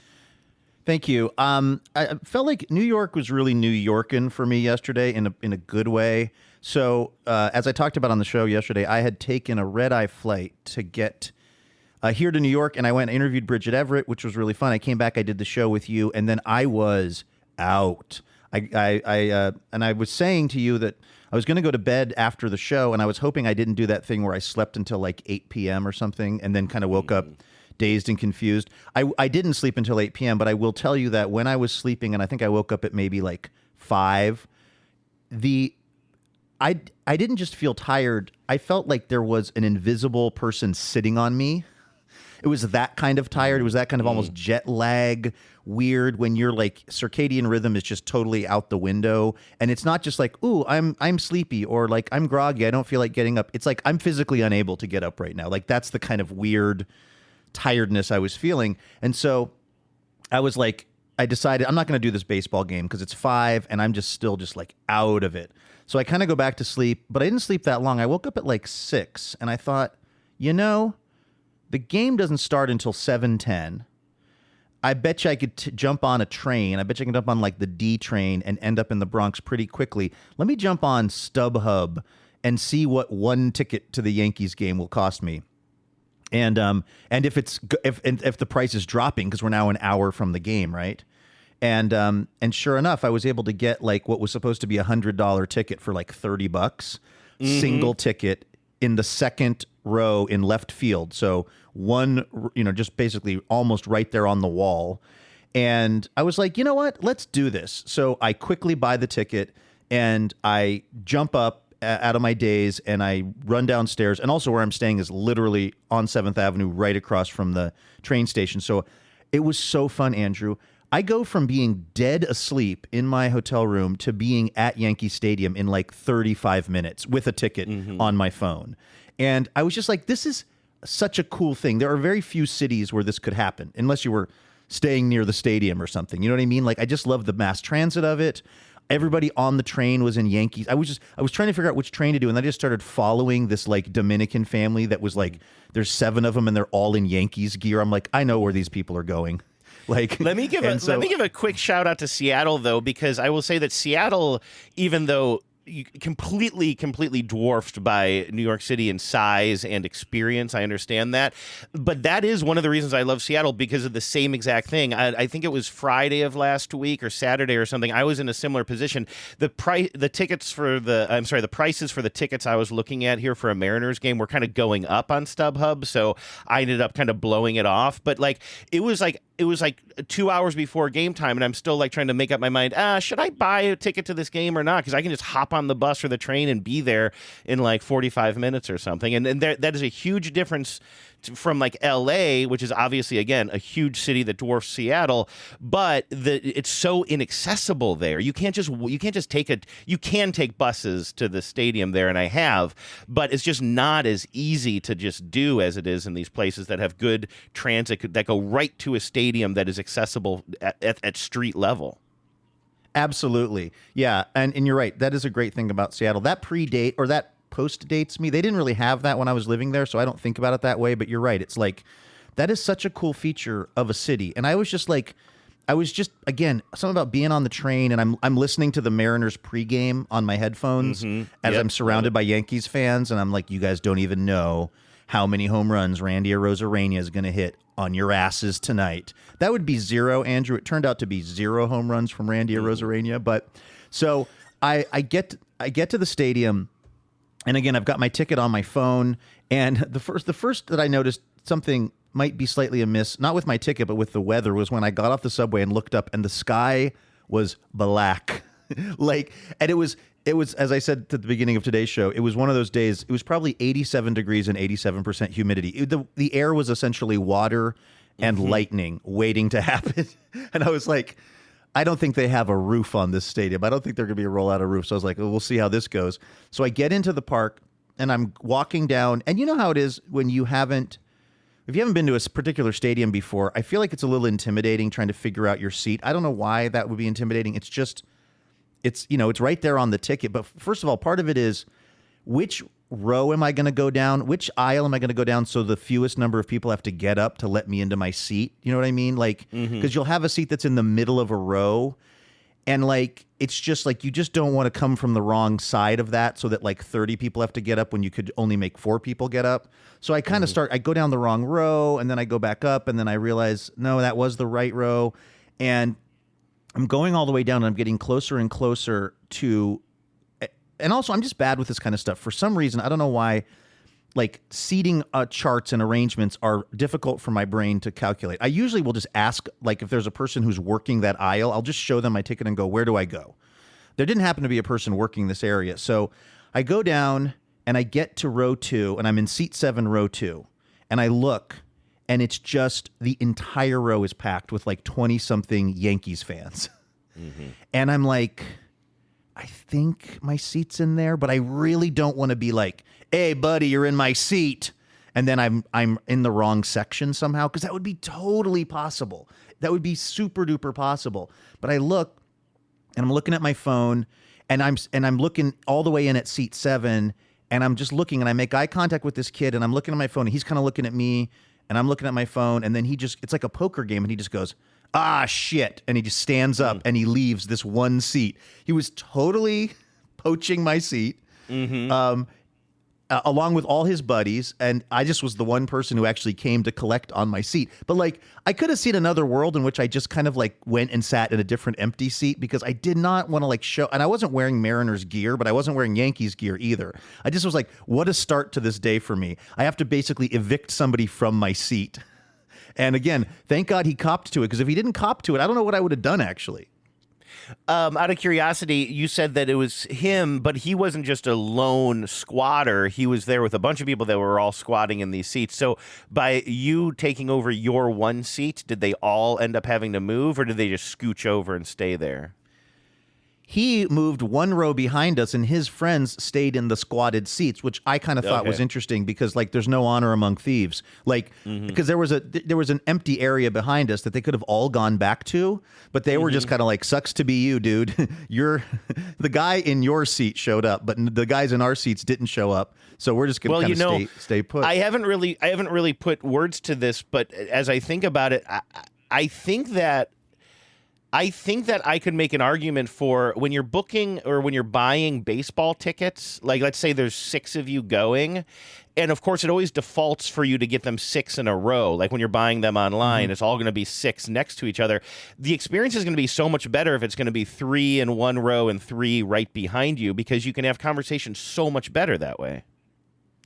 S10: Thank you. I felt like New York was really New Yorkin' for me yesterday in a good way. So as I talked about on the show yesterday, I had taken a red-eye flight to get here to New York, and I went and interviewed Bridget Everett, which was really fun. I came back, I did the show with you, and then I was out. And I was saying to you that I was going to go to bed after the show, and I was hoping I didn't do that thing where I slept until like 8 p.m. or something, and then kind of woke up dazed and confused. I didn't sleep until 8 p.m., but I will tell you that when I was sleeping, and I think I woke up at maybe like 5, I didn't just feel tired. I felt like there was an invisible person sitting on me. It was that kind of tired. It was that kind of almost jet lag weird when your like circadian rhythm is just totally out the window. And it's not just like, ooh, I'm sleepy, or like I'm groggy, I don't feel like getting up. It's like I'm physically unable to get up right now. Like that's the kind of weird tiredness I was feeling. And so I was like, I decided I'm not going to do this baseball game because it's 5 and I'm just still just like out of it. So I kind of go back to sleep, but I didn't sleep that long. I woke up at like 6 and I thought, the game doesn't start until 7:10. I bet you I could jump on a train. I bet you I can jump on like the D train and end up in the Bronx pretty quickly. Let me jump on StubHub and see what one ticket to the Yankees game will cost me. And if the price is dropping, because we're now an hour from the game, right? And sure enough, I was able to get like what was supposed to be $100 ticket for like $30, single ticket in the second row in left field. So one, just basically almost right there on the wall. And I was like, you know what? Let's do this. So I quickly buy the ticket and I jump up out of my daze and I run downstairs. And also where I'm staying is literally on 7th Avenue, right across from the train station. So it was so fun, Andrew. I go from being dead asleep in my hotel room to being at Yankee Stadium in like 35 minutes with a ticket on my phone. And I was just like, this is such a cool thing. There are very few cities where this could happen, unless you were staying near the stadium or something. You know what I mean? Like, I just love the mass transit of it. Everybody on the train was in Yankees. I was trying to figure out which train to do, and I just started following this like Dominican family that was like, there's 7 of them and they're all in Yankees gear. I'm like, I know where these people are going. Like,
S13: let me give a quick shout out to Seattle though, because I will say that Seattle, even though completely dwarfed by New York City in size and experience. I understand that. But that is one of the reasons I love Seattle, because of the same exact thing. I think it was Friday of last week or Saturday or something. I was in a similar position. The prices for the tickets I was looking at here for a Mariners game were kind of going up on StubHub. So I ended up kind of blowing it off. But it was like 2 hours before game time, and I'm still like trying to make up my mind. Should I buy a ticket to this game or not? Because I can just hop on the bus or the train and be there in like 45 minutes or something. And that is a huge difference from like L.A., which is obviously, again, a huge city that dwarfs Seattle, but it's so inaccessible there. You can take buses to the stadium there, and I have, but it's just not as easy to just do as it is in these places that have good transit that go right to a stadium that is accessible at street level.
S10: Absolutely. Yeah. And you're right. That is a great thing about Seattle. That post dates me. They didn't really have that when I was living there, so I don't think about it that way. But you're right. It's like, that is such a cool feature of a city. And I was just again, something about being on the train and I'm listening to the Mariners pregame on my headphones as I'm surrounded by Yankees fans. And I'm like, you guys don't even know how many home runs Randy Arozarena is going to hit on your asses tonight. That would be 0, Andrew. It turned out to be 0 home runs from Randy Arozarena. But so I get to the stadium, and again, I've got my ticket on my phone. And the first that I noticed something might be slightly amiss, not with my ticket, but with the weather, was when I got off the subway and looked up, and the sky was black. And it was, as I said at the beginning of today's show, it was one of those days. It was probably 87 degrees and 87% humidity. The air was essentially water and lightning waiting to happen. And I was like, I don't think they have a roof on this stadium. I don't think they're going to be a rollout of roof. So I was like, well, we'll see how this goes. So I get into the park and I'm walking down. And you know how it is when if you haven't been to a particular stadium before, I feel like it's a little intimidating trying to figure out your seat. I don't know why that would be intimidating. It's just, it's right there on the ticket. But first of all, part of it is, which row am I going to go down? Which aisle am I going to go down so the fewest number of people have to get up to let me into my seat? You know what I mean? Like, because you'll have a seat that's in the middle of a row, and like, it's just like, you just don't want to come from the wrong side of that so that like 30 people have to get up when you could only make 4 people get up. So I kind of I go down the wrong row, and then I go back up, and then I realize, no, that was the right row. And I'm going all the way down, and I'm getting closer and closer to, and also I'm just bad with this kind of stuff. For some reason, I don't know why, like seating charts and arrangements are difficult for my brain to calculate. I usually will just ask, like, if there's a person who's working that aisle, I'll just show them my ticket and go, where do I go? There didn't happen to be a person working this area. So I go down and I get to row 2, and I'm in seat 7, row 2. And I look, and it's just, the entire row is packed with like 20-something Yankees fans. And I'm like, I think my seat's in there, but I really don't want to be like, hey, buddy, you're in my seat. And then I'm in the wrong section somehow, because that would be totally possible. That would be super duper possible. But I look, and I'm looking at my phone, and I'm looking all the way in at seat 7, and I'm just looking, and I make eye contact with this kid, and I'm looking at my phone, and he's kind of looking at me, and I'm looking at my phone, and then it's like a poker game, and he just goes, ah, shit. And he just stands up and he leaves this one seat. He was totally poaching my seat. along with all his buddies, and I just was the one person who actually came to collect on my seat. But like, I could have seen another world in which I just kind of like went and sat in a different empty seat because I did not want to like show, and I wasn't wearing Mariners gear, but I wasn't wearing Yankees gear either. I just was like, what a start to this day for me. I have to basically evict somebody from my seat. And again, thank God he copped to it, because if he didn't cop to it, I don't know what I would have done actually.
S13: Out of curiosity, you said that it was him, but he wasn't just a lone squatter. He was there with a bunch of people that were all squatting in these seats. So by you taking over your one seat, did they all end up having to move, or did they just scooch over and stay there?
S10: He moved one row behind us, and his friends stayed in the squatted seats, which I kind of thought was interesting because, like, there's no honor among thieves. Like, because there was an empty area behind us that they could have all gone back to, but they were just kind of like, "Sucks to be you, dude. You're the guy in your seat showed up, but the guys in our seats didn't show up. So we're just gonna kind of stay put."
S13: I haven't really put words to this, but as I think about it, I think that I could make an argument for when you're booking or when you're buying baseball tickets, like let's say there's 6 of you going, and of course it always defaults for you to get them 6 in a row. Like when you're buying them online, it's all going to be 6 next to each other. The experience is going to be so much better if it's going to be 3 in one row and 3 right behind you, because you can have conversations so much better that way.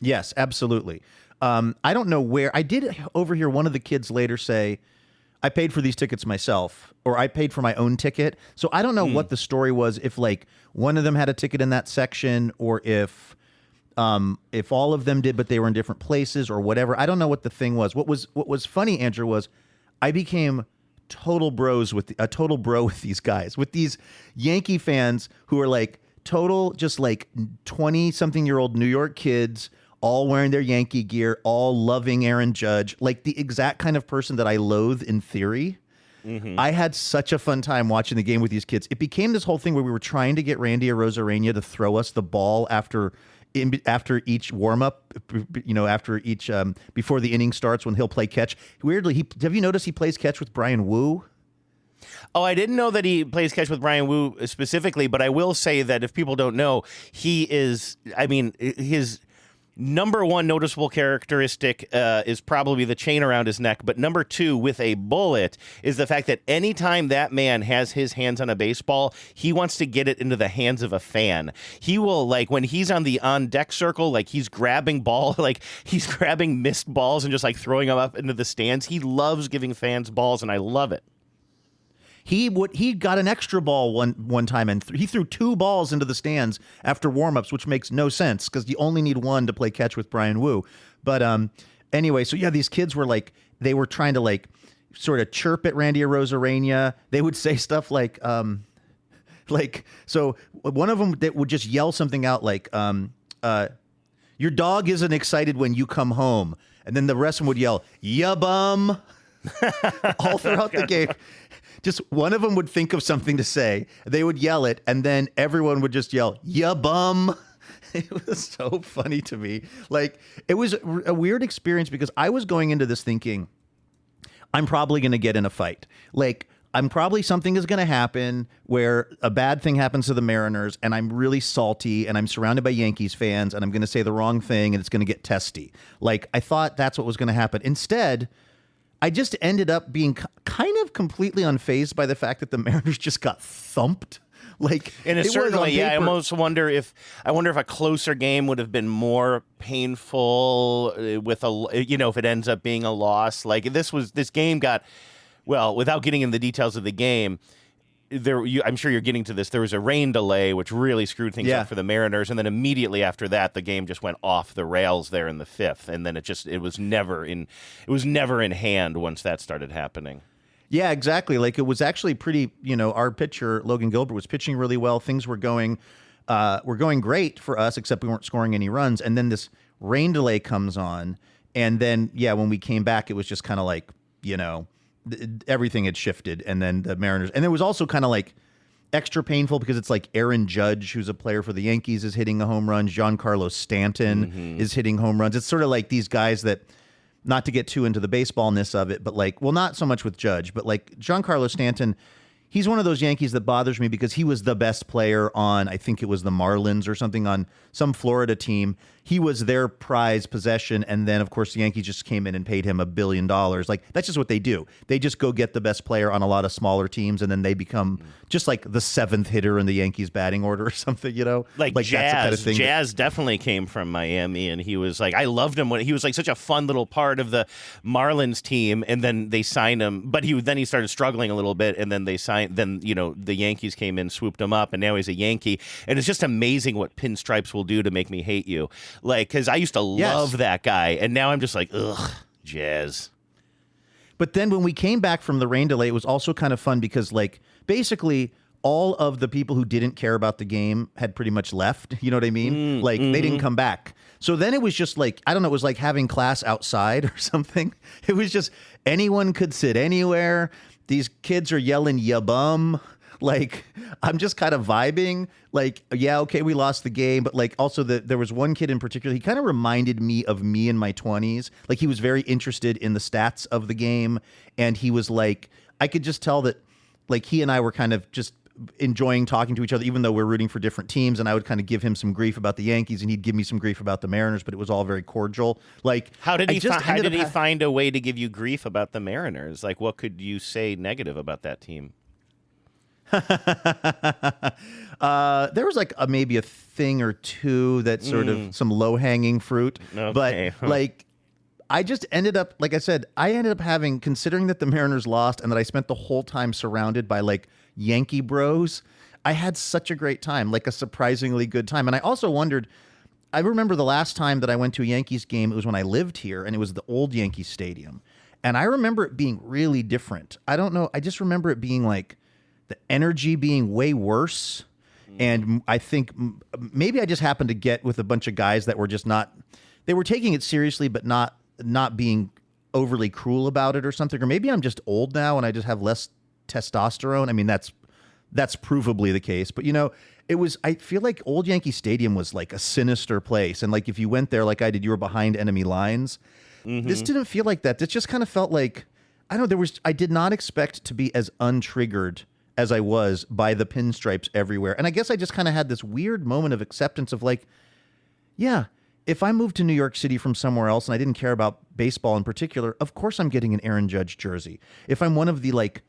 S10: Yes, absolutely. I don't know where. I did overhear one of the kids later say, I paid for these tickets myself, or I paid for my own ticket. So I don't know what the story was, if like one of them had a ticket in that section, or if all of them did, but they were in different places or whatever. I don't know what the thing was. What was funny, Andrew, was I became total bro with these guys, with these Yankee fans who are like total, just like 20-something-year-old New York kids, all wearing their Yankee gear, all loving Aaron Judge, like the exact kind of person that I loathe in theory. I had such a fun time watching the game with these kids. It became this whole thing where we were trying to get Randy Arozarena to throw us the ball after each warm-up, after each before the inning starts, when he'll play catch. Weirdly, have you noticed he plays catch with Brian Wu?
S13: Oh, I didn't know that he plays catch with Brian Wu specifically, but I will say that if people don't know, he is, his number one noticeable characteristic is probably the chain around his neck, but number 2, with a bullet, is the fact that anytime that man has his hands on a baseball, he wants to get it into the hands of a fan. He will, like, when he's on the on-deck circle, like, he's grabbing like, he's grabbing missed balls and just, like, throwing them up into the stands. He loves giving fans balls, and I love it.
S10: He got an extra ball one time, and he threw 2 balls into the stands after warmups, which makes no sense because you only need 1 to play catch with Brian Wu. But anyway, so yeah, these kids were like, they were trying to like sort of chirp at Randy Arozarena. They would say stuff like so one of them that would just yell something out like, "Your dog isn't excited when you come home," and then the rest of them would yell, "Ya bum," all throughout the game. Just one of them would think of something to say, they would yell it, and then everyone would just yell, "Ya bum." It was so funny to me. Like, it was a weird experience because I was going into this thinking, I'm probably going to get in a fight. Like, something is going to happen where a bad thing happens to the Mariners, and I'm really salty, and I'm surrounded by Yankees fans, and I'm going to say the wrong thing, and it's going to get testy. Like, I thought that's what was going to happen. Instead, I just ended up being kind of completely unfazed by the fact that the Mariners just got thumped. Like,
S13: in a certain way, yeah. I almost wonder if a closer game would have been more painful with if it ends up being a loss. Like this game got, well, without getting into the details of the game, I'm sure you're getting to this. There was a rain delay, which really screwed things up for the Mariners, and then immediately after that, the game just went off the rails there in the 5th, and then it was never in hand once that started happening.
S10: Yeah, exactly. Like, it was actually pretty. Our pitcher Logan Gilbert was pitching really well. Things were going great for us, except we weren't scoring any runs. And then this rain delay comes on, and then when we came back, it was just kind of like everything had shifted, and then the Mariners, and it was also kind of like extra painful because it's like Aaron Judge, who's a player for the Yankees, is hitting a home run. Giancarlo Stanton is hitting home runs. It's sort of like these guys that, not to get too into the baseballness of it, but like, well, not so much with Judge, but like Giancarlo Stanton, he's one of those Yankees that bothers me because he was the best player on, I think it was the Marlins or something, on some Florida team. he was their prize possession, and then of course the Yankees just came in and paid him $1 billion. Like that's just what they do. They just go get the best player on a lot of smaller teams, and then they become just like the 7th hitter in the Yankees batting order or something, you know?
S13: Like
S10: Jazz.
S13: Jazz.
S10: That's the kind of thing
S13: Jazz definitely came from Miami, and he was like, I loved him when he was like such a fun little part of the Marlins team, and then they signed him, but he started struggling a little bit, and then the Yankees came in, swooped him up, and now he's a Yankee, and it's just amazing what pinstripes will do to make me hate you. Like, because I used to love that guy, and now I'm just like, ugh, Jazz.
S10: But then when we came back from the rain delay, it was also kind of fun because, like, basically all of the people who didn't care about the game had pretty much left. You know what I mean? They didn't come back. So then it was just like, I don't know, it was like having class outside or something. It was just anyone could sit anywhere. These kids are yelling, ya bum. Like, I'm just kind of vibing. Like, yeah, okay, we lost the game. But, like, also there was one kid in particular. He kind of reminded me of me in my 20s. Like, he was very interested in the stats of the game. And he was like, I could just tell that, like, he and I were kind of just enjoying talking to each other, even though we're rooting for different teams. And I would kind of give him some grief about the Yankees, and he'd give me some grief about the Mariners. But it was all very cordial. Like,
S13: how did he find a way to give you grief about the Mariners? Like, what could you say negative about that team?
S10: There was like maybe a thing or two that sort of some low-hanging fruit.
S13: Okay.
S10: But like, I just ended up, like I said, having, considering that the Mariners lost and that I spent the whole time surrounded by like Yankee bros, I had such a great time, like a surprisingly good time. And I also wondered, I remember the last time that I went to a Yankees game, it was when I lived here, and it was the old Yankee Stadium. And I remember it being really different. I don't know, I just remember it being like, the energy being way worse. And I think maybe I just happened to get with a bunch of guys that were just they were taking it seriously, but not being overly cruel about it or something. Or maybe I'm just old now and I just have less testosterone. I mean, that's provably the case. But, you know, I feel like old Yankee Stadium was like a sinister place. And like, if you went there like I did, you were behind enemy lines. This didn't feel like that. This just kind of felt like, I don't know, I did not expect to be as untriggered as I was by the pinstripes everywhere. And I guess I just kind of had this weird moment of acceptance of like, yeah, if I moved to New York City from somewhere else and I didn't care about baseball in particular, of course I'm getting an Aaron Judge jersey. If I'm one of the like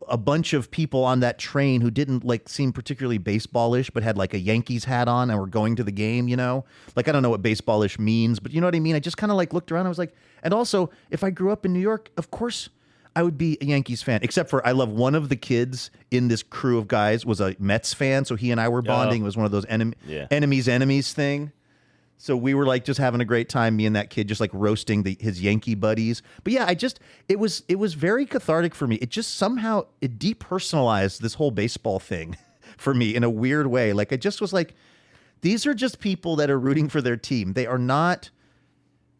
S10: a bunch of people on that train who didn't like seem particularly baseballish, but had like a Yankees hat on and were going to the game, you know, like, I don't know what baseballish means, but you know what I mean? I just kind of like looked around. I was like, and also if I grew up in New York, of course I would be a Yankees fan, except for I love one of the kids in this crew of guys was a Mets fan. So he and I were bonding. It was one of those enemies thing. So we were like just having a great time, me and that kid, just like roasting his Yankee buddies. But yeah, it was very cathartic for me. It just somehow, it depersonalized this whole baseball thing for me in a weird way. Like, I just was like, these are just people that are rooting for their team. They are not,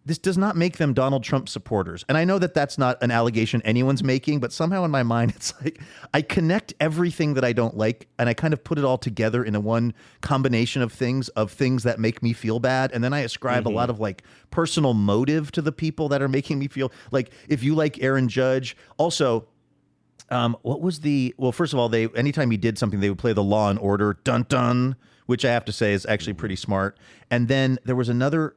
S10: this does not make them Donald Trump supporters. And I know that that's not an allegation anyone's making, but somehow in my mind, it's like I connect everything that I don't like and I kind of put it all together in a one combination of things that make me feel bad. And then I ascribe a lot of like personal motive to the people that are making me feel like, if you like Aaron Judge, also, first of all, anytime he did something, they would play the Law and Order dun dun, which I have to say is actually pretty smart. And then there was another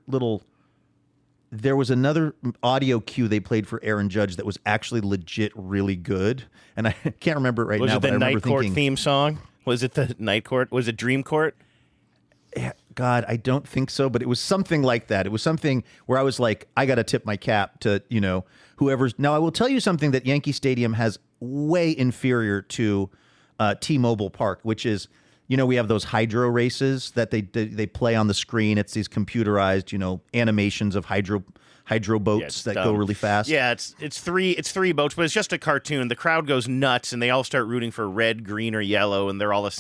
S10: audio cue they played for Aaron Judge that was actually legit really good. And I can't remember it right now.
S13: Was it
S10: but
S13: the
S10: I remember
S13: Night Court
S10: thinking,
S13: theme song? Was it the Night Court? Was it Dream Court?
S10: God, I don't think so, but it was something like that. It was something where I was like, I got to tip my cap to, you know, whoever's. Now, I will tell you something that Yankee Stadium has way inferior to T-Mobile Park, which is, you know, we have those hydro races that they play on the screen. It's these computerized, you know, animations of hydro boats that go really fast.
S13: Yeah, it's three boats, but it's just a cartoon. The crowd goes nuts, and they all start rooting for red, green, or yellow, and they're all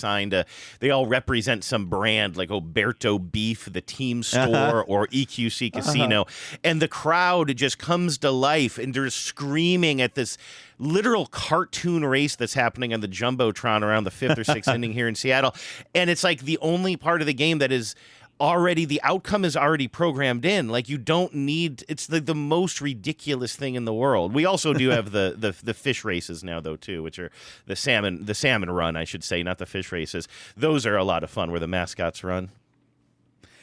S13: they all represent some brand, like Oberto Beef, the Team Store, or EQC Casino. And the crowd just comes to life, and they're screaming at this literal cartoon race that's happening on the Jumbotron around the 5th or 6th inning here in Seattle. And it's like the only part of the game that is already, the outcome is already programmed in. Like, you don't need, it's the most ridiculous thing in the world. We also do have the fish races now, though, too, which are the salmon run, I should say, not the fish races. Those are a lot of fun where the mascots run.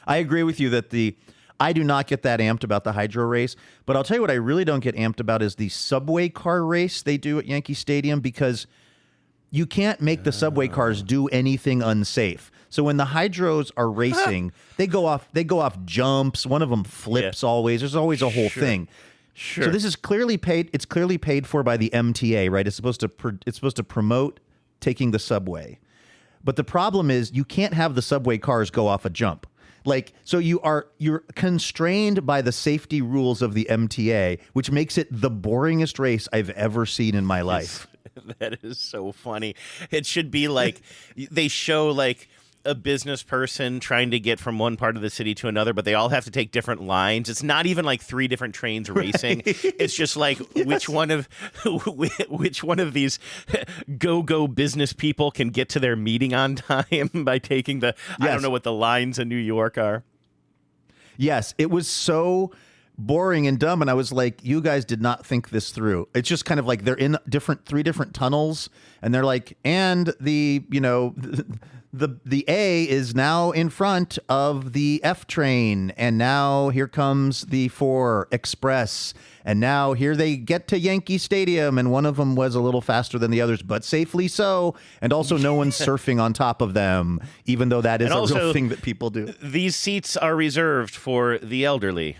S10: I agree with you that I do not get that amped about the hydro race, but I'll tell you what I really don't get amped about is the subway car race they do at Yankee Stadium, because you can't make the subway cars do anything unsafe. So when the hydros are racing, they go off jumps. One of them flips always. There's always a whole thing.
S13: Sure.
S10: So this is clearly paid. It's clearly paid for by the MTA, right? It's supposed to promote taking the subway. But the problem is you can't have the subway cars go off a jump. Like, so you're constrained by the safety rules of the MTA, which makes it the boringest race I've ever seen in my life.
S13: That is so funny. It should be like they show like a business person trying to get from one part of the city to another, but they all have to take different lines. It's not even like 3 different trains racing. It's just like which one of these go business people can get to their meeting on time by taking I don't know what the lines in New York are.
S10: Yes, it was so boring and dumb, and I was like, you guys did not think this through. It's just kind of like they're in 3 different tunnels, and they're like, and the A is now in front of the F train, and now here comes the 4 Express, and now here they get to Yankee Stadium, and one of them was a little faster than the others, but safely so, and also no one's surfing on top of them, even though that is a real thing that people do.
S13: These seats are reserved for the elderly.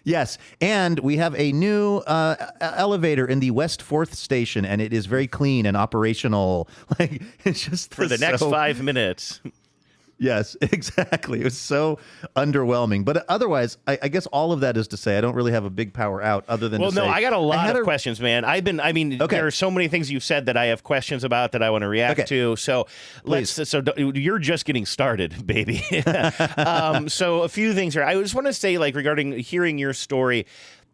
S10: Yes, and we have a new elevator in the West 4th station, and it is very clean and operational. Like, it's just
S13: for the next 5 minutes.
S10: Yes, exactly. It was so underwhelming. But otherwise, I guess all of that is to say I don't really have a big power out other than to say...
S13: Well, no, I got a lot of questions, man. There are so many things you've said that I have questions about that I want to react to. So you're just getting started, baby. So a few things here. I just want to say, like, regarding hearing your story,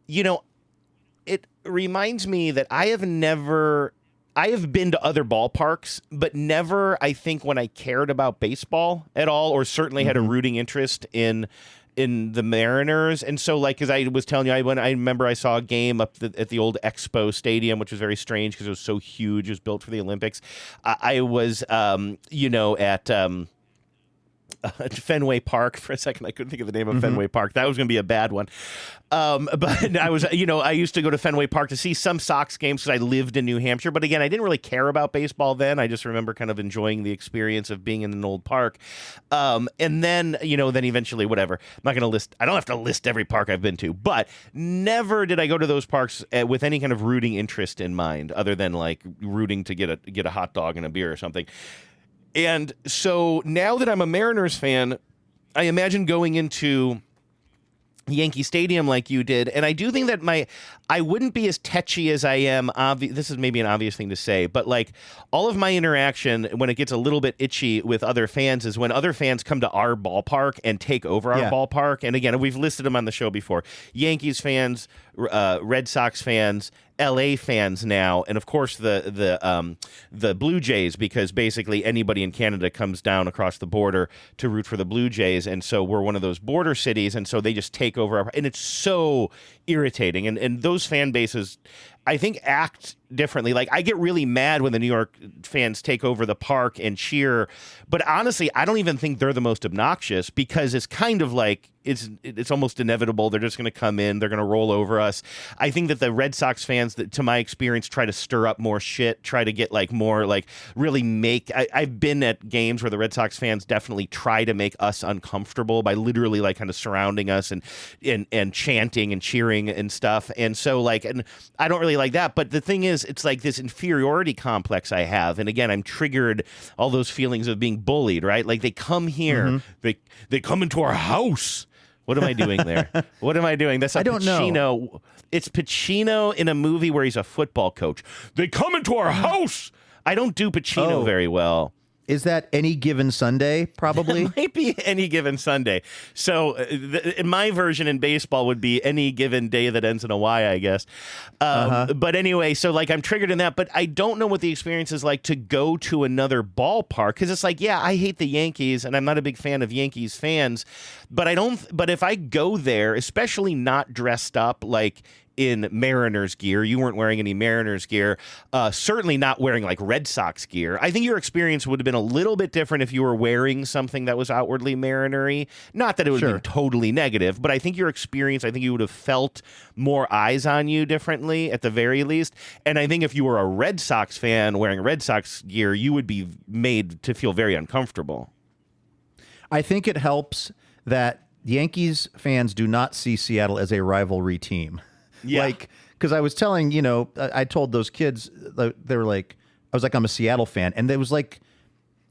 S13: it reminds me that I have been to other ballparks, but never, I think, when I cared about baseball at all, or certainly had a rooting interest in the Mariners. And so, like, as I was telling you, I remember I saw a game up at the old Expo Stadium, which was very strange because it was so huge. It was built for the Olympics. I was, at Fenway Park for a second. I couldn't think of the name of Fenway Park. That was going to be a bad one. But I was, I used to go to Fenway Park to see some Sox games because I lived in New Hampshire. But again, I didn't really care about baseball then. I just remember kind of enjoying the experience of being in an old park. And then, then eventually, whatever. I'm not going to list, I don't have to list every park I've been to, but never did I go to those parks with any kind of rooting interest in mind, other than like rooting to get a hot dog and a beer or something. And so now that I'm a Mariners fan, I imagine going into Yankee Stadium like you did. And I do think that I wouldn't be as tetchy as I am. This is maybe an obvious thing to say, but like all of my interaction when it gets a little bit itchy with other fans is when other fans come to our ballpark and take over our ballpark. And again, we've listed them on the show before. Yankees fans, Red Sox fans, LA fans now, and of course the Blue Jays, because basically anybody in Canada comes down across the border to root for the Blue Jays, and so we're one of those border cities, and so they just take over and it's so irritating. And those fan bases, I think, act differently. Like, I get really mad when the New York fans take over the park and cheer, but honestly, I don't even think they're the most obnoxious, because it's kind of like it's almost inevitable. They're just going to come in, they're going to roll over us. I think that the Red Sox fans, that, to my experience, try to stir up more shit, try to get like more like really make. I've been at games where the Red Sox fans definitely try to make us uncomfortable by literally like kind of surrounding us and chanting and cheering and stuff. And so like, and I don't really like that. But the thing is, it's like this inferiority complex I have. And again, I'm triggered, all those feelings of being bullied, right? Like, they come here, they come into our house. What am I doing there? What am I doing? That's
S10: I don't
S13: Pacino.
S10: know.
S13: It's Pacino in a movie where he's a football coach. They come into our house. I don't do Pacino very well.
S10: Is that Any Given Sunday, probably?
S13: It might be Any Given Sunday. So in my version in baseball would be Any Given Day that ends in a Y, I guess. But anyway, so like I'm triggered in that, but I don't know what the experience is like to go to another ballpark, because it's like, yeah, I hate the Yankees and I'm not a big fan of Yankees fans, but if I go there, especially not dressed up like in Mariners gear. You weren't wearing any Mariners gear. Certainly not wearing like Red Sox gear. I think your experience would have been a little bit different if you were wearing something that was outwardly Mariner-y. Not that it would have been totally negative, but I think your experience, I think you would have felt more eyes on you differently at the very least. And I think if you were a Red Sox fan wearing Red Sox gear, you would be made to feel very uncomfortable.
S10: I think it helps that Yankees fans do not see Seattle as a rivalry team.
S13: Yeah.
S10: Like, because I was telling, I told those kids, they were like, I was like, I'm a Seattle fan. And it was like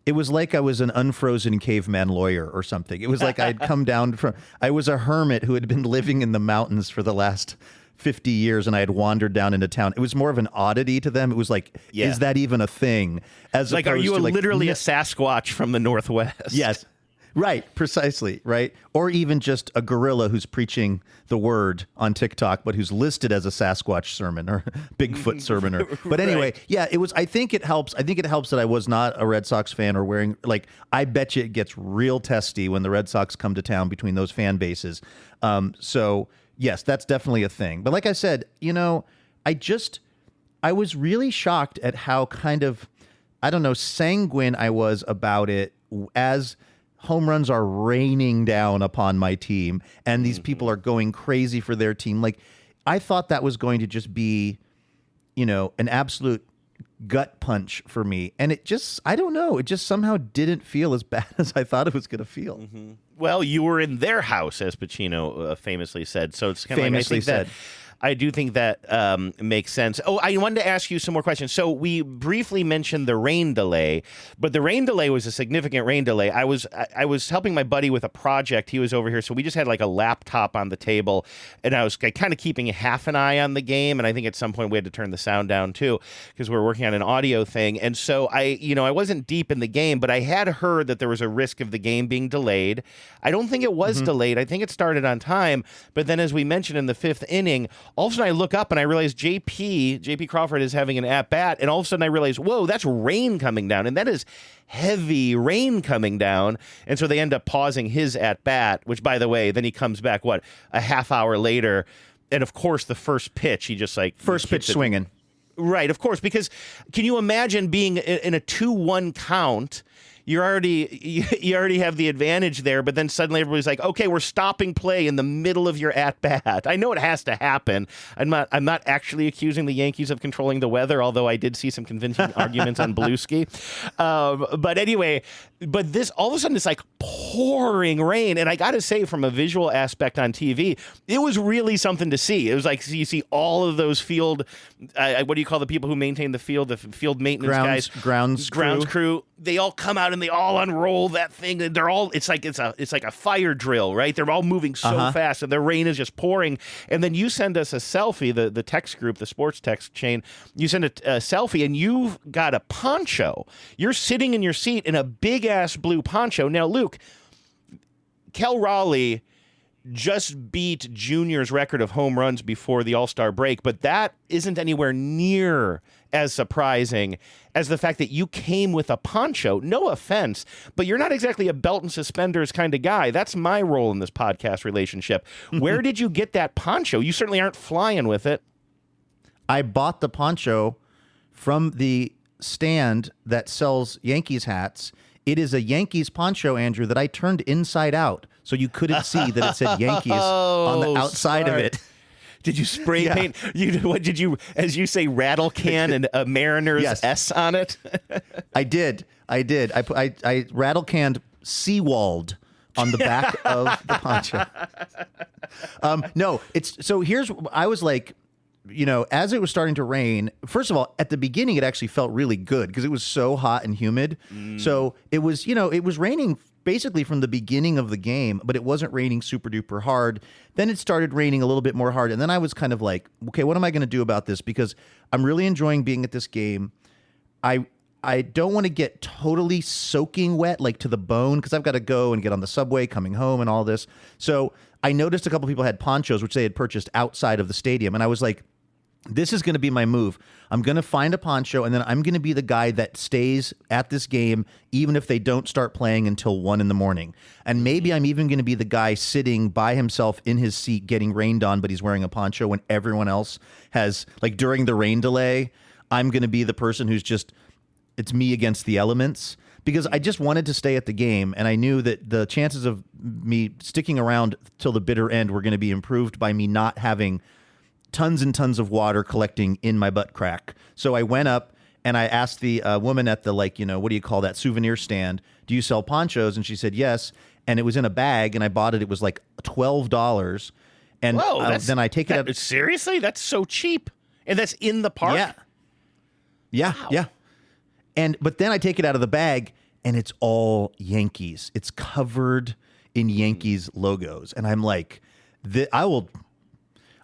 S10: I was an unfrozen caveman lawyer or something. It was like I'd come down I was a hermit who had been living in the mountains for the last 50 years and I had wandered down into town. It was more of an oddity to them. It was like, is that even a thing? As
S13: like, are you literally a Sasquatch from the Northwest?
S10: Yes. Right, precisely, right? Or even just a gorilla who's preaching the word on TikTok, but who's listed as a Sasquatch sermon or Bigfoot sermon. But anyway, yeah, it was. I think it helps. I think it helps that I was not a Red Sox fan or wearing, like, I bet you it gets real testy when the Red Sox come to town between those fan bases. So, yes, that's definitely a thing. But like I said, I was really shocked at how kind of, I don't know, sanguine I was about it as home runs are raining down upon my team and these people are going crazy for their team. Like, I thought that was going to just be, an absolute gut punch for me. And it just, I don't know, it just somehow didn't feel as bad as I thought it was going to feel.
S13: Mm-hmm. Well, you were in their house, as Pacino famously said. So it's kind of like, I do think that makes sense. Oh, I wanted to ask you some more questions. So we briefly mentioned the rain delay, but the rain delay was a significant rain delay. I was helping my buddy with a project. He was over here, so we just had like a laptop on the table, and I was kind of keeping half an eye on the game. And I think at some point we had to turn the sound down too because we were working on an audio thing. And so I wasn't deep in the game, but I had heard that there was a risk of the game being delayed. I don't think it was delayed. I think it started on time. But then, as we mentioned in the fifth inning, all of a sudden I look up and I realize JP Crawford is having an at-bat, and all of a sudden I realize, whoa, that's rain coming down, and that is heavy rain coming down. And so they end up pausing his at-bat, which, by the way, then he comes back, a half hour later, and of course the first pitch, he just like...
S10: First pitch swinging.
S13: Right, of course, because can you imagine being in a 2-1 count? You already have the advantage there, but then suddenly everybody's like, okay, we're stopping play in the middle of your at-bat. I know it has to happen. I'm not actually accusing the Yankees of controlling the weather, although I did see some convincing arguments on Beluski. But anyway, this all of a sudden it's like pouring rain, and I got to say, from a visual aspect on TV, it was really something to see. It was like you see all of those field, what do you call the people who maintain the field, the field maintenance guys, grounds crew. They all come out and they all unroll that thing. They're all, it's like a fire drill, right? They're all moving so fast, and the rain is just pouring. And then you send us a selfie, the text group, the sports text chain. You send a selfie, and you've got a poncho. You're sitting in your seat in a big ass blue poncho. Now, Luke, Cal Raleigh just beat Junior's record of home runs before the All-Star break, but that isn't anywhere near as surprising as the fact that you came with a poncho. No offense, but you're not exactly a belt and suspenders kind of guy. That's my role in this podcast relationship. Where did you get that poncho? You certainly aren't flying with it.
S10: I bought the poncho from the stand that sells Yankees hats. It is a Yankees poncho, Andrew, that I turned inside out, so you couldn't see that it said Yankees on the outside of it.
S13: Did you spray paint? What did you, as you say, rattle can and a Mariners S on it?
S10: I did. I rattle canned Seawald on the back of the poncho. No, I was like, as it was starting to rain, first of all, at the beginning, it actually felt really good because it was so hot and humid. So it was, it was raining basically from the beginning of the game, but it wasn't raining super duper hard. Then it started raining a little bit more hard. And then I was kind of like, okay, what am I going to do about this? Because I'm really enjoying being at this game. I don't want to get totally soaking wet, like to the bone, because I've got to go and get on the subway coming home and all this. So I noticed a couple people had ponchos, which they had purchased outside of the stadium. And I was like, this is going to be my move. I'm going to find a poncho, and then I'm going to be the guy that stays at this game even if they don't start playing until 1 a.m. And maybe I'm even going to be the guy sitting by himself in his seat getting rained on, but he's wearing a poncho when everyone else has, like during the rain delay, I'm going to be the person who's just, it's me against the elements. Because I just wanted to stay at the game, and I knew that the chances of me sticking around till the bitter end were going to be improved by me not having tons and tons of water collecting in my butt crack. So I went up and I asked the woman at the, like, what do you call that, souvenir stand, do you sell ponchos? And she said yes. And it was in a bag, and I bought it. It was like $12. And then I take it up.
S13: Seriously? That's so cheap. And that's in the park?
S10: Yeah.
S13: Wow.
S10: Yeah. But then I take it out of the bag, and it's all Yankees. It's covered in Yankees logos. And I'm like, I will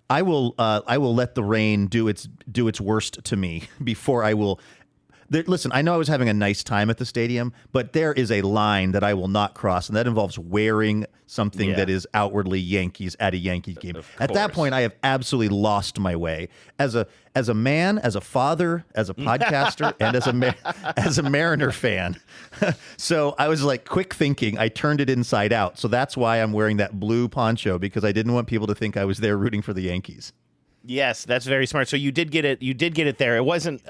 S10: let the rain do its worst to me before I will. Listen, I know I was having a nice time at the stadium, but there is a line that I will not cross, and that involves wearing something that is outwardly Yankees at a Yankee game. At that point, I have absolutely lost my way as a man, as a father, as a podcaster, and as a Mariner fan. So I was like, quick thinking, I turned it inside out. So that's why I'm wearing that blue poncho, because I didn't want people to think I was there rooting for the Yankees.
S13: Yes, that's very smart. So you did get it. You did get it there. It wasn't.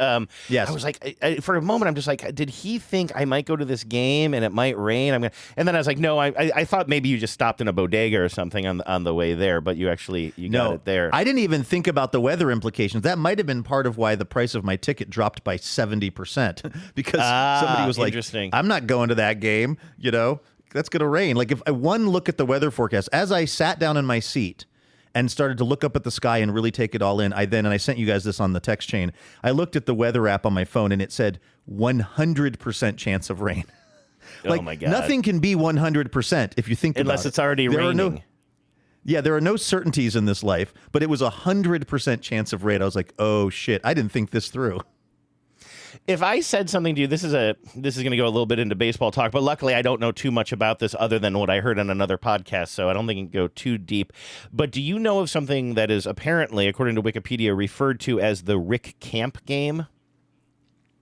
S10: Yes.
S13: I was like, for a moment, I'm just like, did he think I might go to this game and it might rain? And then I was like, no. I thought maybe you just stopped in a bodega or something on the way there, but you got it there.
S10: I didn't even think about the weather implications. That might have been part of why the price of my ticket dropped by 70% because somebody was like, "I'm not going to that game." That's going to rain. Like if one look at the weather forecast as I sat down in my seat and started to look up at the sky and really take it all in. I sent you guys this on the text chain. I looked at the weather app on my phone, and it said 100% chance of rain.
S13: Oh my God.
S10: Nothing can be 100% if you think about it.
S13: Unless it's already raining.
S10: There are no certainties in this life, but it was 100% chance of rain. I was like, oh shit, I didn't think this through.
S13: If I said something to you, this is going to go a little bit into baseball talk, but luckily I don't know too much about this other than what I heard on another podcast, so I don't think it can go too deep. But do you know of something that is apparently, according to Wikipedia, referred to as the Rick Camp game?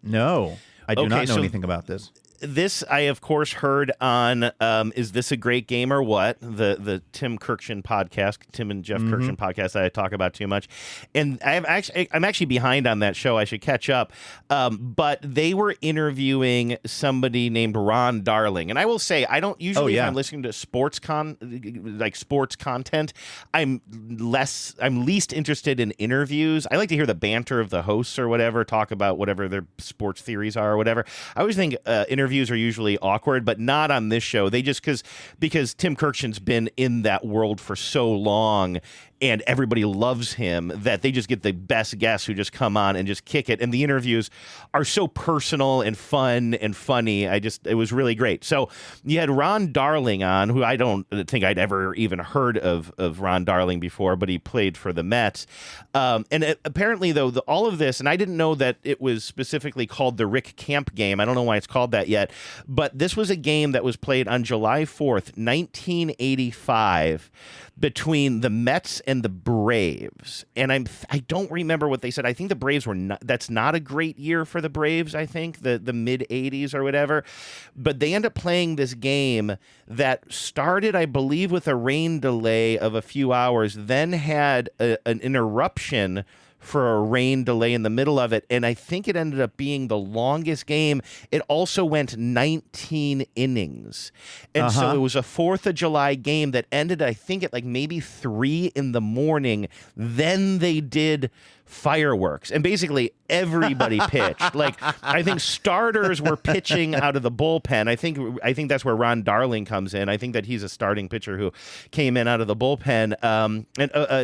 S10: No, I do not know anything about this.
S13: This I, of course, heard on Is This a Great Game or What? The Tim Kirkshin podcast, Tim and Jeff Kirkshin podcast that I talk about too much. And I'm actually behind on that show. I should catch up. But they were interviewing somebody named Ron Darling. And I will say, I don't usually, if I'm listening to sports content, I'm least interested in interviews. I like to hear the banter of the hosts or whatever, talk about whatever their sports theories are or whatever. I always think interviews are usually awkward, but not on this show. They just because Tim Kirkshin's been in that world for so long and everybody loves him that they just get the best guests who just come on and just kick it. And the interviews are so personal and fun and funny. It was really great. So you had Ron Darling on, who I don't think I'd ever even heard of Ron Darling before, but he played for the Mets. Apparently, though, all of this, and I didn't know that it was specifically called the Rick Camp game. I don't know why it's called that yet, but this was a game that was played on July 4th, 1985, between the Mets and the Braves. And I don't remember what they said. I think the Braves that's not a great year for the Braves, I think, the mid 80s or whatever. But they end up playing this game that started, I believe, with a rain delay of a few hours, then had an interruption for a rain delay in the middle of it, and I think it ended up being the longest game. It also went 19 innings, and so it was a 4th of July game that ended, I think, at like maybe 3 a.m. Then they did fireworks, and basically everybody pitched. Like, I think starters were pitching out of the bullpen. I think that's where Ron Darling comes in. I think that he's a starting pitcher who came in out of the bullpen.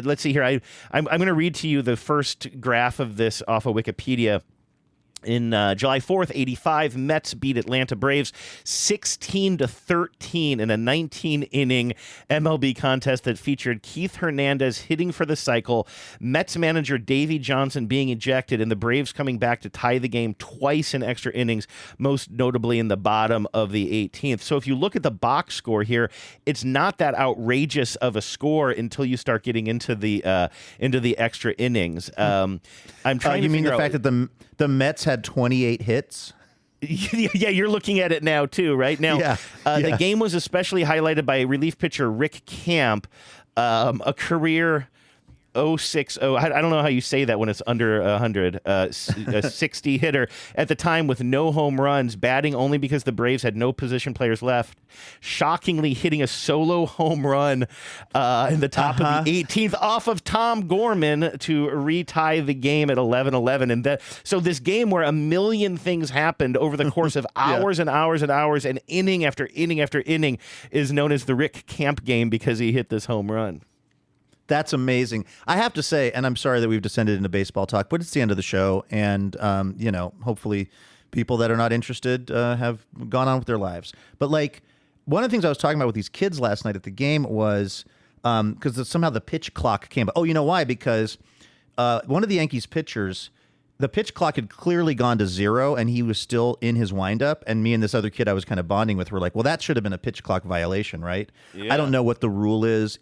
S13: Let's see here. I'm going to read to you the first graph of this off of Wikipedia. In July 4th, 85, Mets beat Atlanta Braves 16-13 in a 19-inning MLB contest that featured Keith Hernandez hitting for the cycle, Mets manager Davey Johnson being ejected, and the Braves coming back to tie the game twice in extra innings, most notably in the bottom of the 18th. So if you look at the box score here, it's not that outrageous of a score until you start getting into the extra innings. I'm trying.
S10: You
S13: to
S10: mean the
S13: figure
S10: fact
S13: out,
S10: that the Mets had 28 hits?
S13: Yeah, you're looking at it now too, right? Now, the game was especially highlighted by relief pitcher Rick Camp, a career 060. I don't know how you say that when it's under 100. A 60 hitter at the time with no home runs, batting only because the Braves had no position players left. Shockingly hitting a solo home run in the top of the 18th off of Tom Gorman to retie the game at 11-11. And so this game where a million things happened over the course of hours and hours and hours and inning after inning after inning is known as the Rick Camp game because he hit this home run.
S10: That's amazing. I have to say, and I'm sorry that we've descended into baseball talk, but it's the end of the show. And, hopefully people that are not interested have gone on with their lives. But like one of the things I was talking about with these kids last night at the game was because somehow the pitch clock came. Oh, you know why? Because one of the Yankees pitchers, the pitch clock had clearly gone to 0 and he was still in his windup. And me and this other kid I was kind of bonding with were like, well, that should have been a pitch clock violation, right? Yeah. I don't know what the rule is.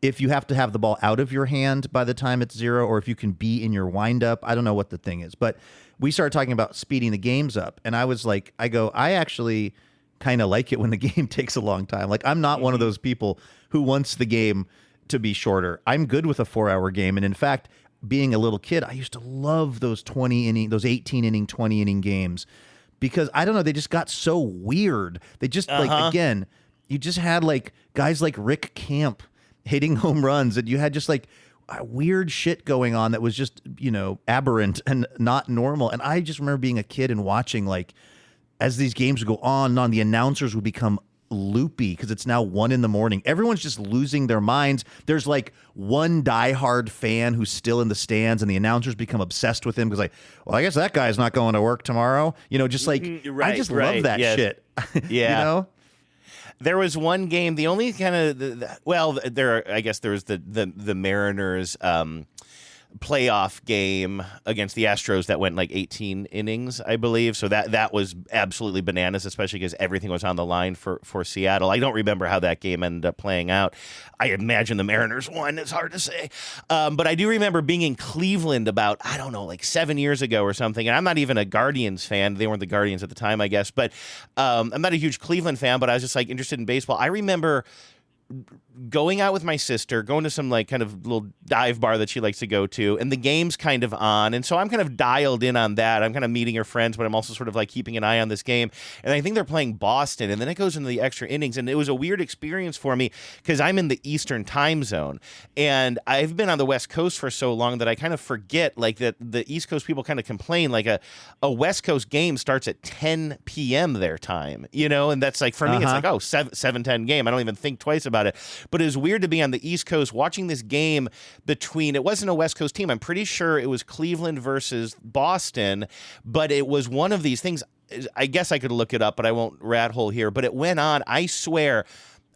S10: If you have to have the ball out of your hand by the time it's 0, or if you can be in your windup, I don't know what the thing is. But we started talking about speeding the games up. And I was like, I actually kind of like it when the game takes a long time. Like, I'm not one of those people who wants the game to be shorter. I'm good with a 4-hour game. And in fact, being a little kid, I used to love those 18-inning, 20-inning games because, I don't know, they just got so weird. They just, again, you just had like guys like Rick Camp hitting home runs, and you had just like weird shit going on that was just, aberrant and not normal. And I just remember being a kid and watching, like, as these games would go on and on, the announcers would become loopy because it's now 1 a.m. Everyone's just losing their minds. There's like one diehard fan who's still in the stands, and the announcers become obsessed with him because, like, well, I guess that guy's not going to work tomorrow. Just like, I just love that shit.
S13: Yeah. There was one game, the only kind of, there was the Mariners playoff game against the Astros that went like 18 innings, I believe. So that was absolutely bananas, especially because everything was on the line for Seattle. I don't remember how that game ended up playing out. I imagine the Mariners won. It's hard to say. But I do remember being in Cleveland about, I don't know, like 7 years ago or something. And I'm not even a Guardians fan. They weren't the Guardians at the time, I guess. But I'm not a huge Cleveland fan, but I was just like interested in baseball. I remember going out with my sister, going to some like kind of little dive bar that she likes to go to, and the game's kind of on. And so I'm kind of dialed in on that. I'm kind of meeting her friends, but I'm also sort of like keeping an eye on this game. And I think they're playing Boston, and then it goes into the extra innings. And it was a weird experience for me because I'm in the Eastern time zone, and I've been on the West Coast for so long that I kind of forget like that the East Coast people kind of complain like a West Coast game starts at 10 p.m. their time, and that's like, for me, it's like, 7-10 game. I don't even think twice about it. But it was weird to be on the East Coast watching this game it wasn't a West Coast team. I'm pretty sure it was Cleveland versus Boston, but it was one of these things. I guess I could look it up, but I won't rat hole here. But it went on. I swear,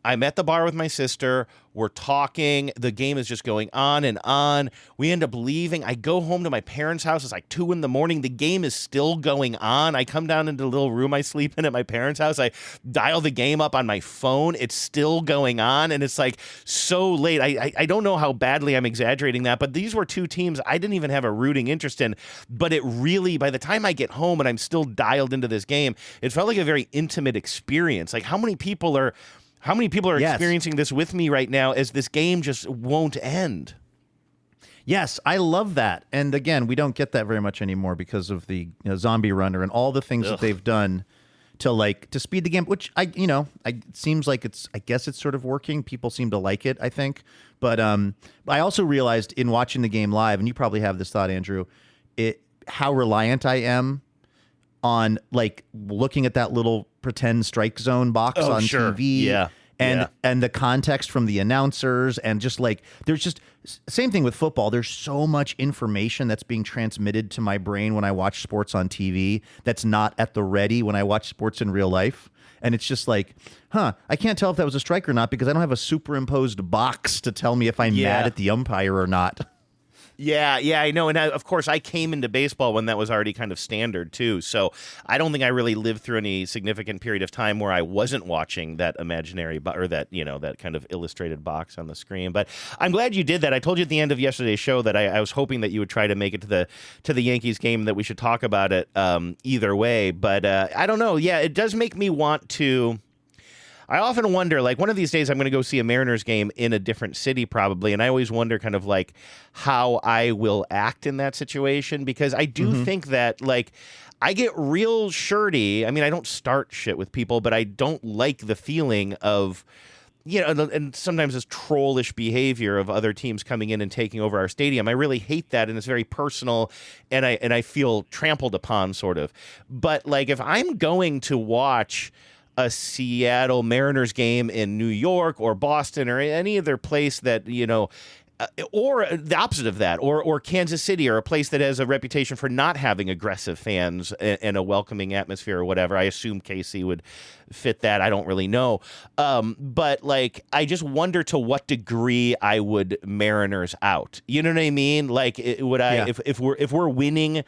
S13: I'm at the bar with my sister. We're talking. The game is just going on and on. We end up leaving. I go home to my parents' house. It's like 2 a.m. The game is still going on. I come down into the little room I sleep in at my parents' house. I dial the game up on my phone. It's still going on. And it's like so late. I don't know how badly I'm exaggerating that, but these were two teams I didn't even have a rooting interest in. But it really, by the time I get home and I'm still dialed into this game, it felt like a very intimate experience. Like how many people are experiencing this with me right now as this game just won't end?
S10: Yes, I love that. And again, we don't get that very much anymore because of the zombie runner and all the things that they've done to speed the game, which it seems like I guess it's sort of working. People seem to like it, I think. But I also realized in watching the game live, and you probably have this thought, Andrew, how reliant I am on like looking at that little pretend strike zone box on TV. Yeah. and the context from the announcers, and just like there's just same thing with football. There's so much information that's being transmitted to my brain when I watch sports on TV that's not at the ready when I watch sports in real life. And it's just like, I can't tell if that was a strike or not because I don't have a superimposed box to tell me if I'm mad at the umpire or not.
S13: Yeah, I know. And of course, I came into baseball when that was already kind of standard, too. So I don't think I really lived through any significant period of time where I wasn't watching that imaginary or that, that kind of illustrated box on the screen. But I'm glad you did that. I told you at the end of yesterday's show that I was hoping that you would try to make it to the Yankees game, that we should talk about it either way. But I don't know. Yeah, it does make me want to. I often wonder, like, one of these days I'm going to go see a Mariners game in a different city probably, and I always wonder kind of like how I will act in that situation, because I do think that, like, I get real shirty. I mean, I don't start shit with people, but I don't like the feeling of, and sometimes this trollish behavior of other teams coming in and taking over our stadium. I really hate that, and it's very personal, and I feel trampled upon, sort of. But, like, if I'm going to watch a Seattle Mariners game in New York or Boston or any other place that, or the opposite of that, or Kansas City, or a place that has a reputation for not having aggressive fans and a welcoming atmosphere or whatever. I assume KC would fit that. I don't really know. But, like, I just wonder to what degree I would Mariners out. You know what I mean? Like, would I, if we're winning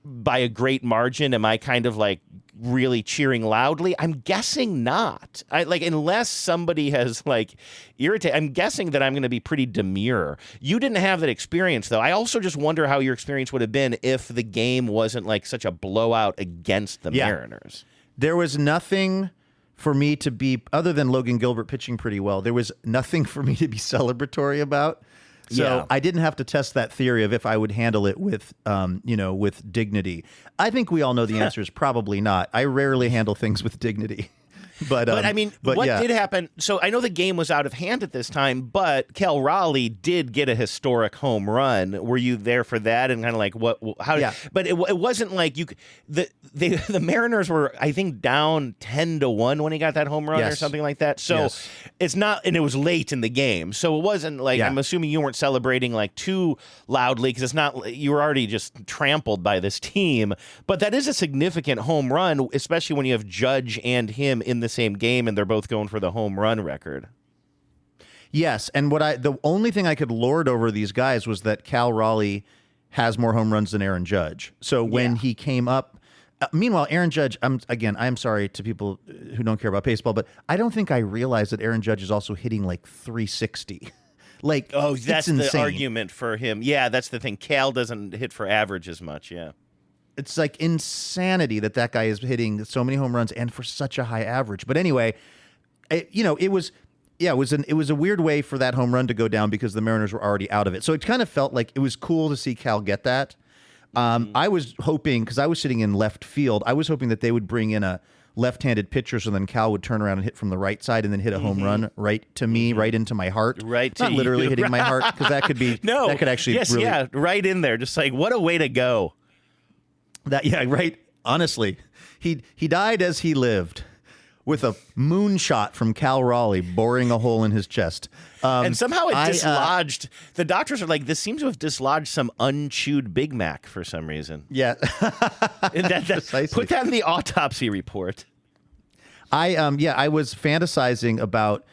S13: by a great margin, am I kind of like really cheering loudly? I'm guessing not. Unless somebody has like irritated, I'm guessing that I'm going to be pretty demure. You didn't have that experience though. I also just wonder how your experience would have been if the game wasn't like such a blowout against the Mariners.
S10: There was nothing for me to be, other than Logan Gilbert pitching pretty well, there was nothing for me to be celebratory about. So I didn't have to test that theory of if I would handle it with, with dignity. I think we all know the answer is probably not. I rarely handle things with dignity. But
S13: I mean, what did happen? So I know the game was out of hand at this time, but Cal Raleigh did get a historic home run. Were you there for that? And kind of like what? How? Yeah. But it wasn't like the Mariners were, I think, down 10-1 when he got that home run or something like that. So it's not, and it was late in the game, so it wasn't like I'm assuming you weren't celebrating like too loudly because it's not. You were already just trampled by this team. But that is a significant home run, especially when you have Judge and him in the same game and they're both going for the home run record.
S10: Yes, and the only thing I could lord over these guys was that Cal Raleigh has more home runs than Aaron Judge. So when he came up, meanwhile, Aaron Judge, I'm sorry to people who don't care about baseball, but I don't think I realized that Aaron Judge is also hitting like 360. Like,
S13: that's
S10: insane.
S13: The argument for him. Yeah, that's the thing. Cal doesn't hit for average as much. Yeah.
S10: It's like insanity that guy is hitting so many home runs and for such a high average. But anyway, it was a weird way for that home run to go down because the Mariners were already out of it. So it kind of felt like it was cool to see Cal get that. I was hoping, because I was sitting in left field, I was hoping that they would bring in a left-handed pitcher so then Cal would turn around and hit from the right side and then hit a home run right to me, right into my heart.
S13: Right to
S10: Not literally
S13: you,
S10: hitting my heart, because that could be that could actually really
S13: right in there. Just like, what a way to go.
S10: Right. Honestly, he died as he lived, with a moonshot from Cal Raleigh boring a hole in his chest.
S13: And somehow it dislodged. The doctors are like, this seems to have dislodged some unchewed Big Mac for some reason.
S10: Yeah.
S13: Put that in the autopsy report.
S10: I was fantasizing about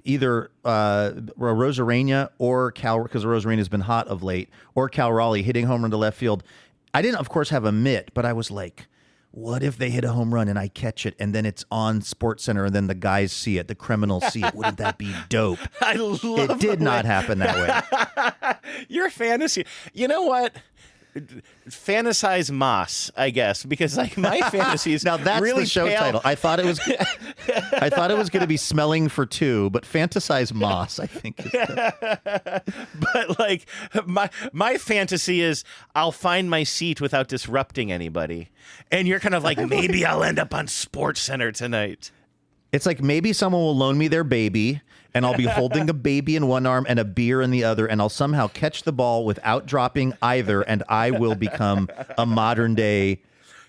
S10: either Rosarena or Cal, because Rosarena has been hot of late, or Cal Raleigh hitting home run to left field. I didn't, of course, have a mitt, but I was like, what if they hit a home run and I catch it and then it's on SportsCenter and then the guys see it, the criminals see it? Wouldn't that be dope?
S13: I love
S10: it. Did not happen that way.
S13: Your fantasy. You know what? Fantasize Mas, I guess, because like my fantasies.
S10: Now that's
S13: really
S10: the show title. I thought it was going to be Smelling for Two, but Fantasize Mas, I think.
S13: But like my fantasy is I'll find my seat without disrupting anybody, and you're kind of like, maybe I'll end up on SportsCenter tonight.
S10: It's like maybe someone will loan me their baby, and I'll be holding a baby in one arm and a beer in the other, and I'll somehow catch the ball without dropping either, and I will become a modern-day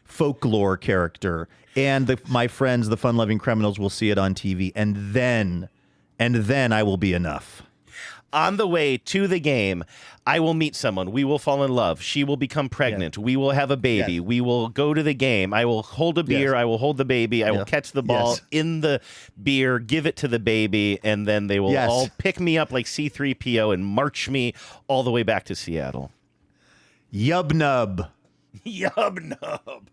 S10: folklore character and my friends, the fun-loving criminals, will see it on TV, and then I will be enough.
S13: On the way to the game, I will meet someone. We will fall in love. She will become pregnant. We will have a baby.
S10: Yes.
S13: We will go to the game. I will hold a beer.
S10: Yes.
S13: I will hold the baby. I will catch the ball in the beer, give it to the baby, and then they will all pick me up like C-3PO and march me all the way back to Seattle.
S10: Yub nub.
S13: Yub nub.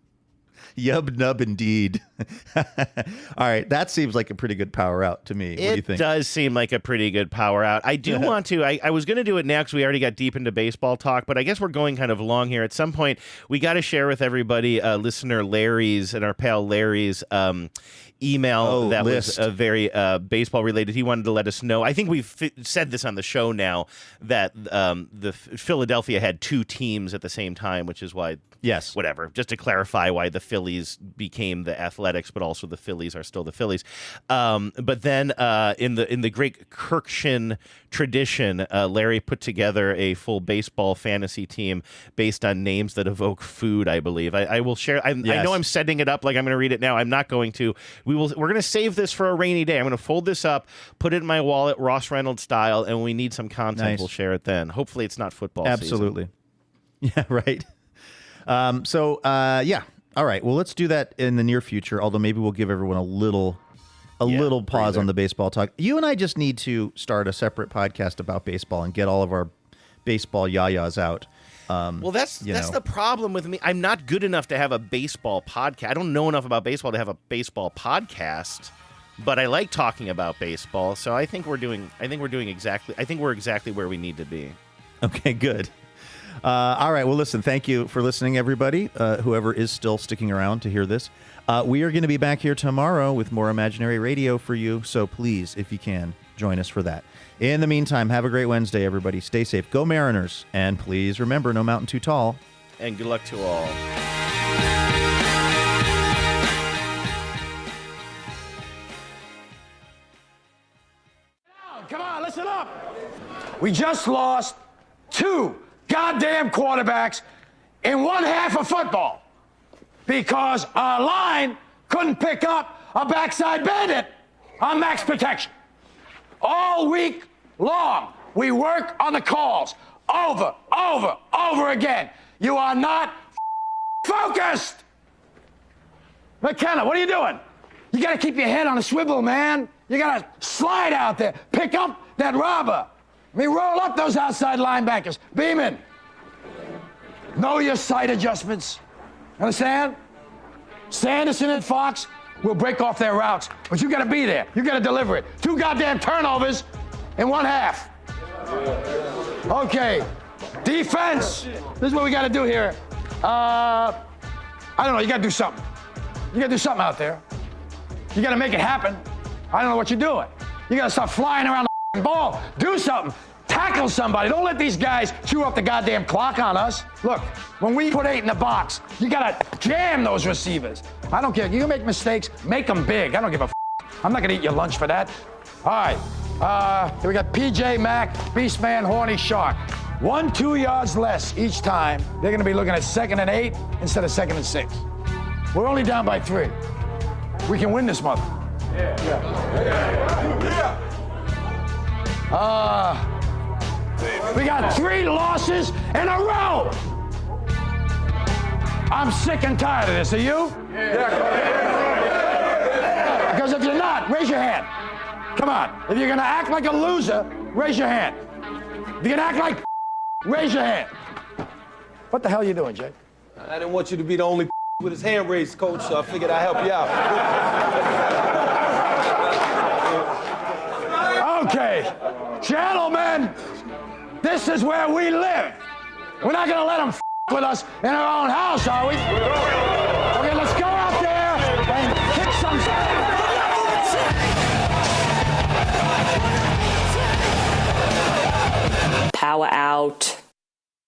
S10: Yub nub indeed. All right, that seems like a pretty good power out to me. What do you think?
S13: It does seem like a pretty good power out. I do want to. I was going to do it now because we already got deep into baseball talk, but I guess we're going kind of long here. At some point, we got to share with everybody listener Larry's and our pal Larry's email that was very baseball related. He wanted to let us know. I think we've said this on the show now that the Philadelphia had two teams at the same time, which is why.
S10: Yes.
S13: Whatever. Just to clarify why the Phillies became the Athletics, but also the Phillies are still the Phillies. But then in the great Kirkshin tradition, Larry put together a full baseball fantasy team based on names that evoke food, I believe. I will share. I know I'm setting it up like I'm going to read it now. I'm not going to. We're going to save this for a rainy day. I'm going to fold this up, put it in my wallet, Ross Reynolds style, and when we need some content,
S10: Nice.
S13: we'll share it then. Hopefully it's not football season.
S10: Absolutely. Yeah, right. Yeah. All right. Well, let's do that in the near future, although maybe we'll give everyone a little pause on the baseball talk. You and I just need to start a separate podcast about baseball and get all of our baseball yayas out.
S13: Well, that's the problem with me. I'm not good enough to have a baseball podcast. I don't know enough about baseball to have a baseball podcast, but I like talking about baseball. So I think we're exactly where we need to be.
S10: Okay, good. All right. Well, listen, thank you for listening, everybody, whoever is still sticking around to hear this. We are going to be back here tomorrow with more Imaginary Radio for you. So please, if you can, join us for that. In the meantime, have a great Wednesday, everybody. Stay safe. Go Mariners. And please remember, no mountain too tall.
S13: And good luck to all.
S8: Come on, listen up. We just lost 2 goddamn quarterbacks in one half of football because our line couldn't pick up a backside bandit on max protection. All week long, we work on the calls over again. You are not focused. McKenna, what are you doing? You got to keep your head on a swivel, man. You got to slide out there, pick up that robber. Roll up those outside linebackers. Beeman. Know your sight adjustments. Understand? Sanderson and Fox will break off their routes, but you got to be there. You got to deliver it. 2 goddamn turnovers in one half. Okay. Defense. This is what we got to do here. I don't know. You got to do something. You got to do something out there. You got to make it happen. I don't know what you're doing. You got to stop flying around the ball. Do something. Tackle somebody. Don't let these guys chew up the goddamn clock on us. Look, when we put 8 in the box, you got to jam those receivers. I don't care. You can make mistakes. Make them big. I don't give a I'm not going to eat your lunch for that. All right. Here we got PJ Mack, Beastman, Horny Shark. 1-2 yards less each time. They're going to be looking at 2nd and 8 instead of 2nd and 6. We're only down by 3. We can win this mother. We got 3 losses in a row. I'm sick and tired of this. Are you? Because if you're not, raise your hand. Come on. If you're going to act like a loser, raise your hand. If you're going to act like raise your hand. What the hell are you doing, Jay?
S14: I didn't want you to be the only with his hand raised, Coach, so I figured I'd help you out.
S8: Okay. Gentlemen, this is where we live. We're not going to let them with us in our own house, are we?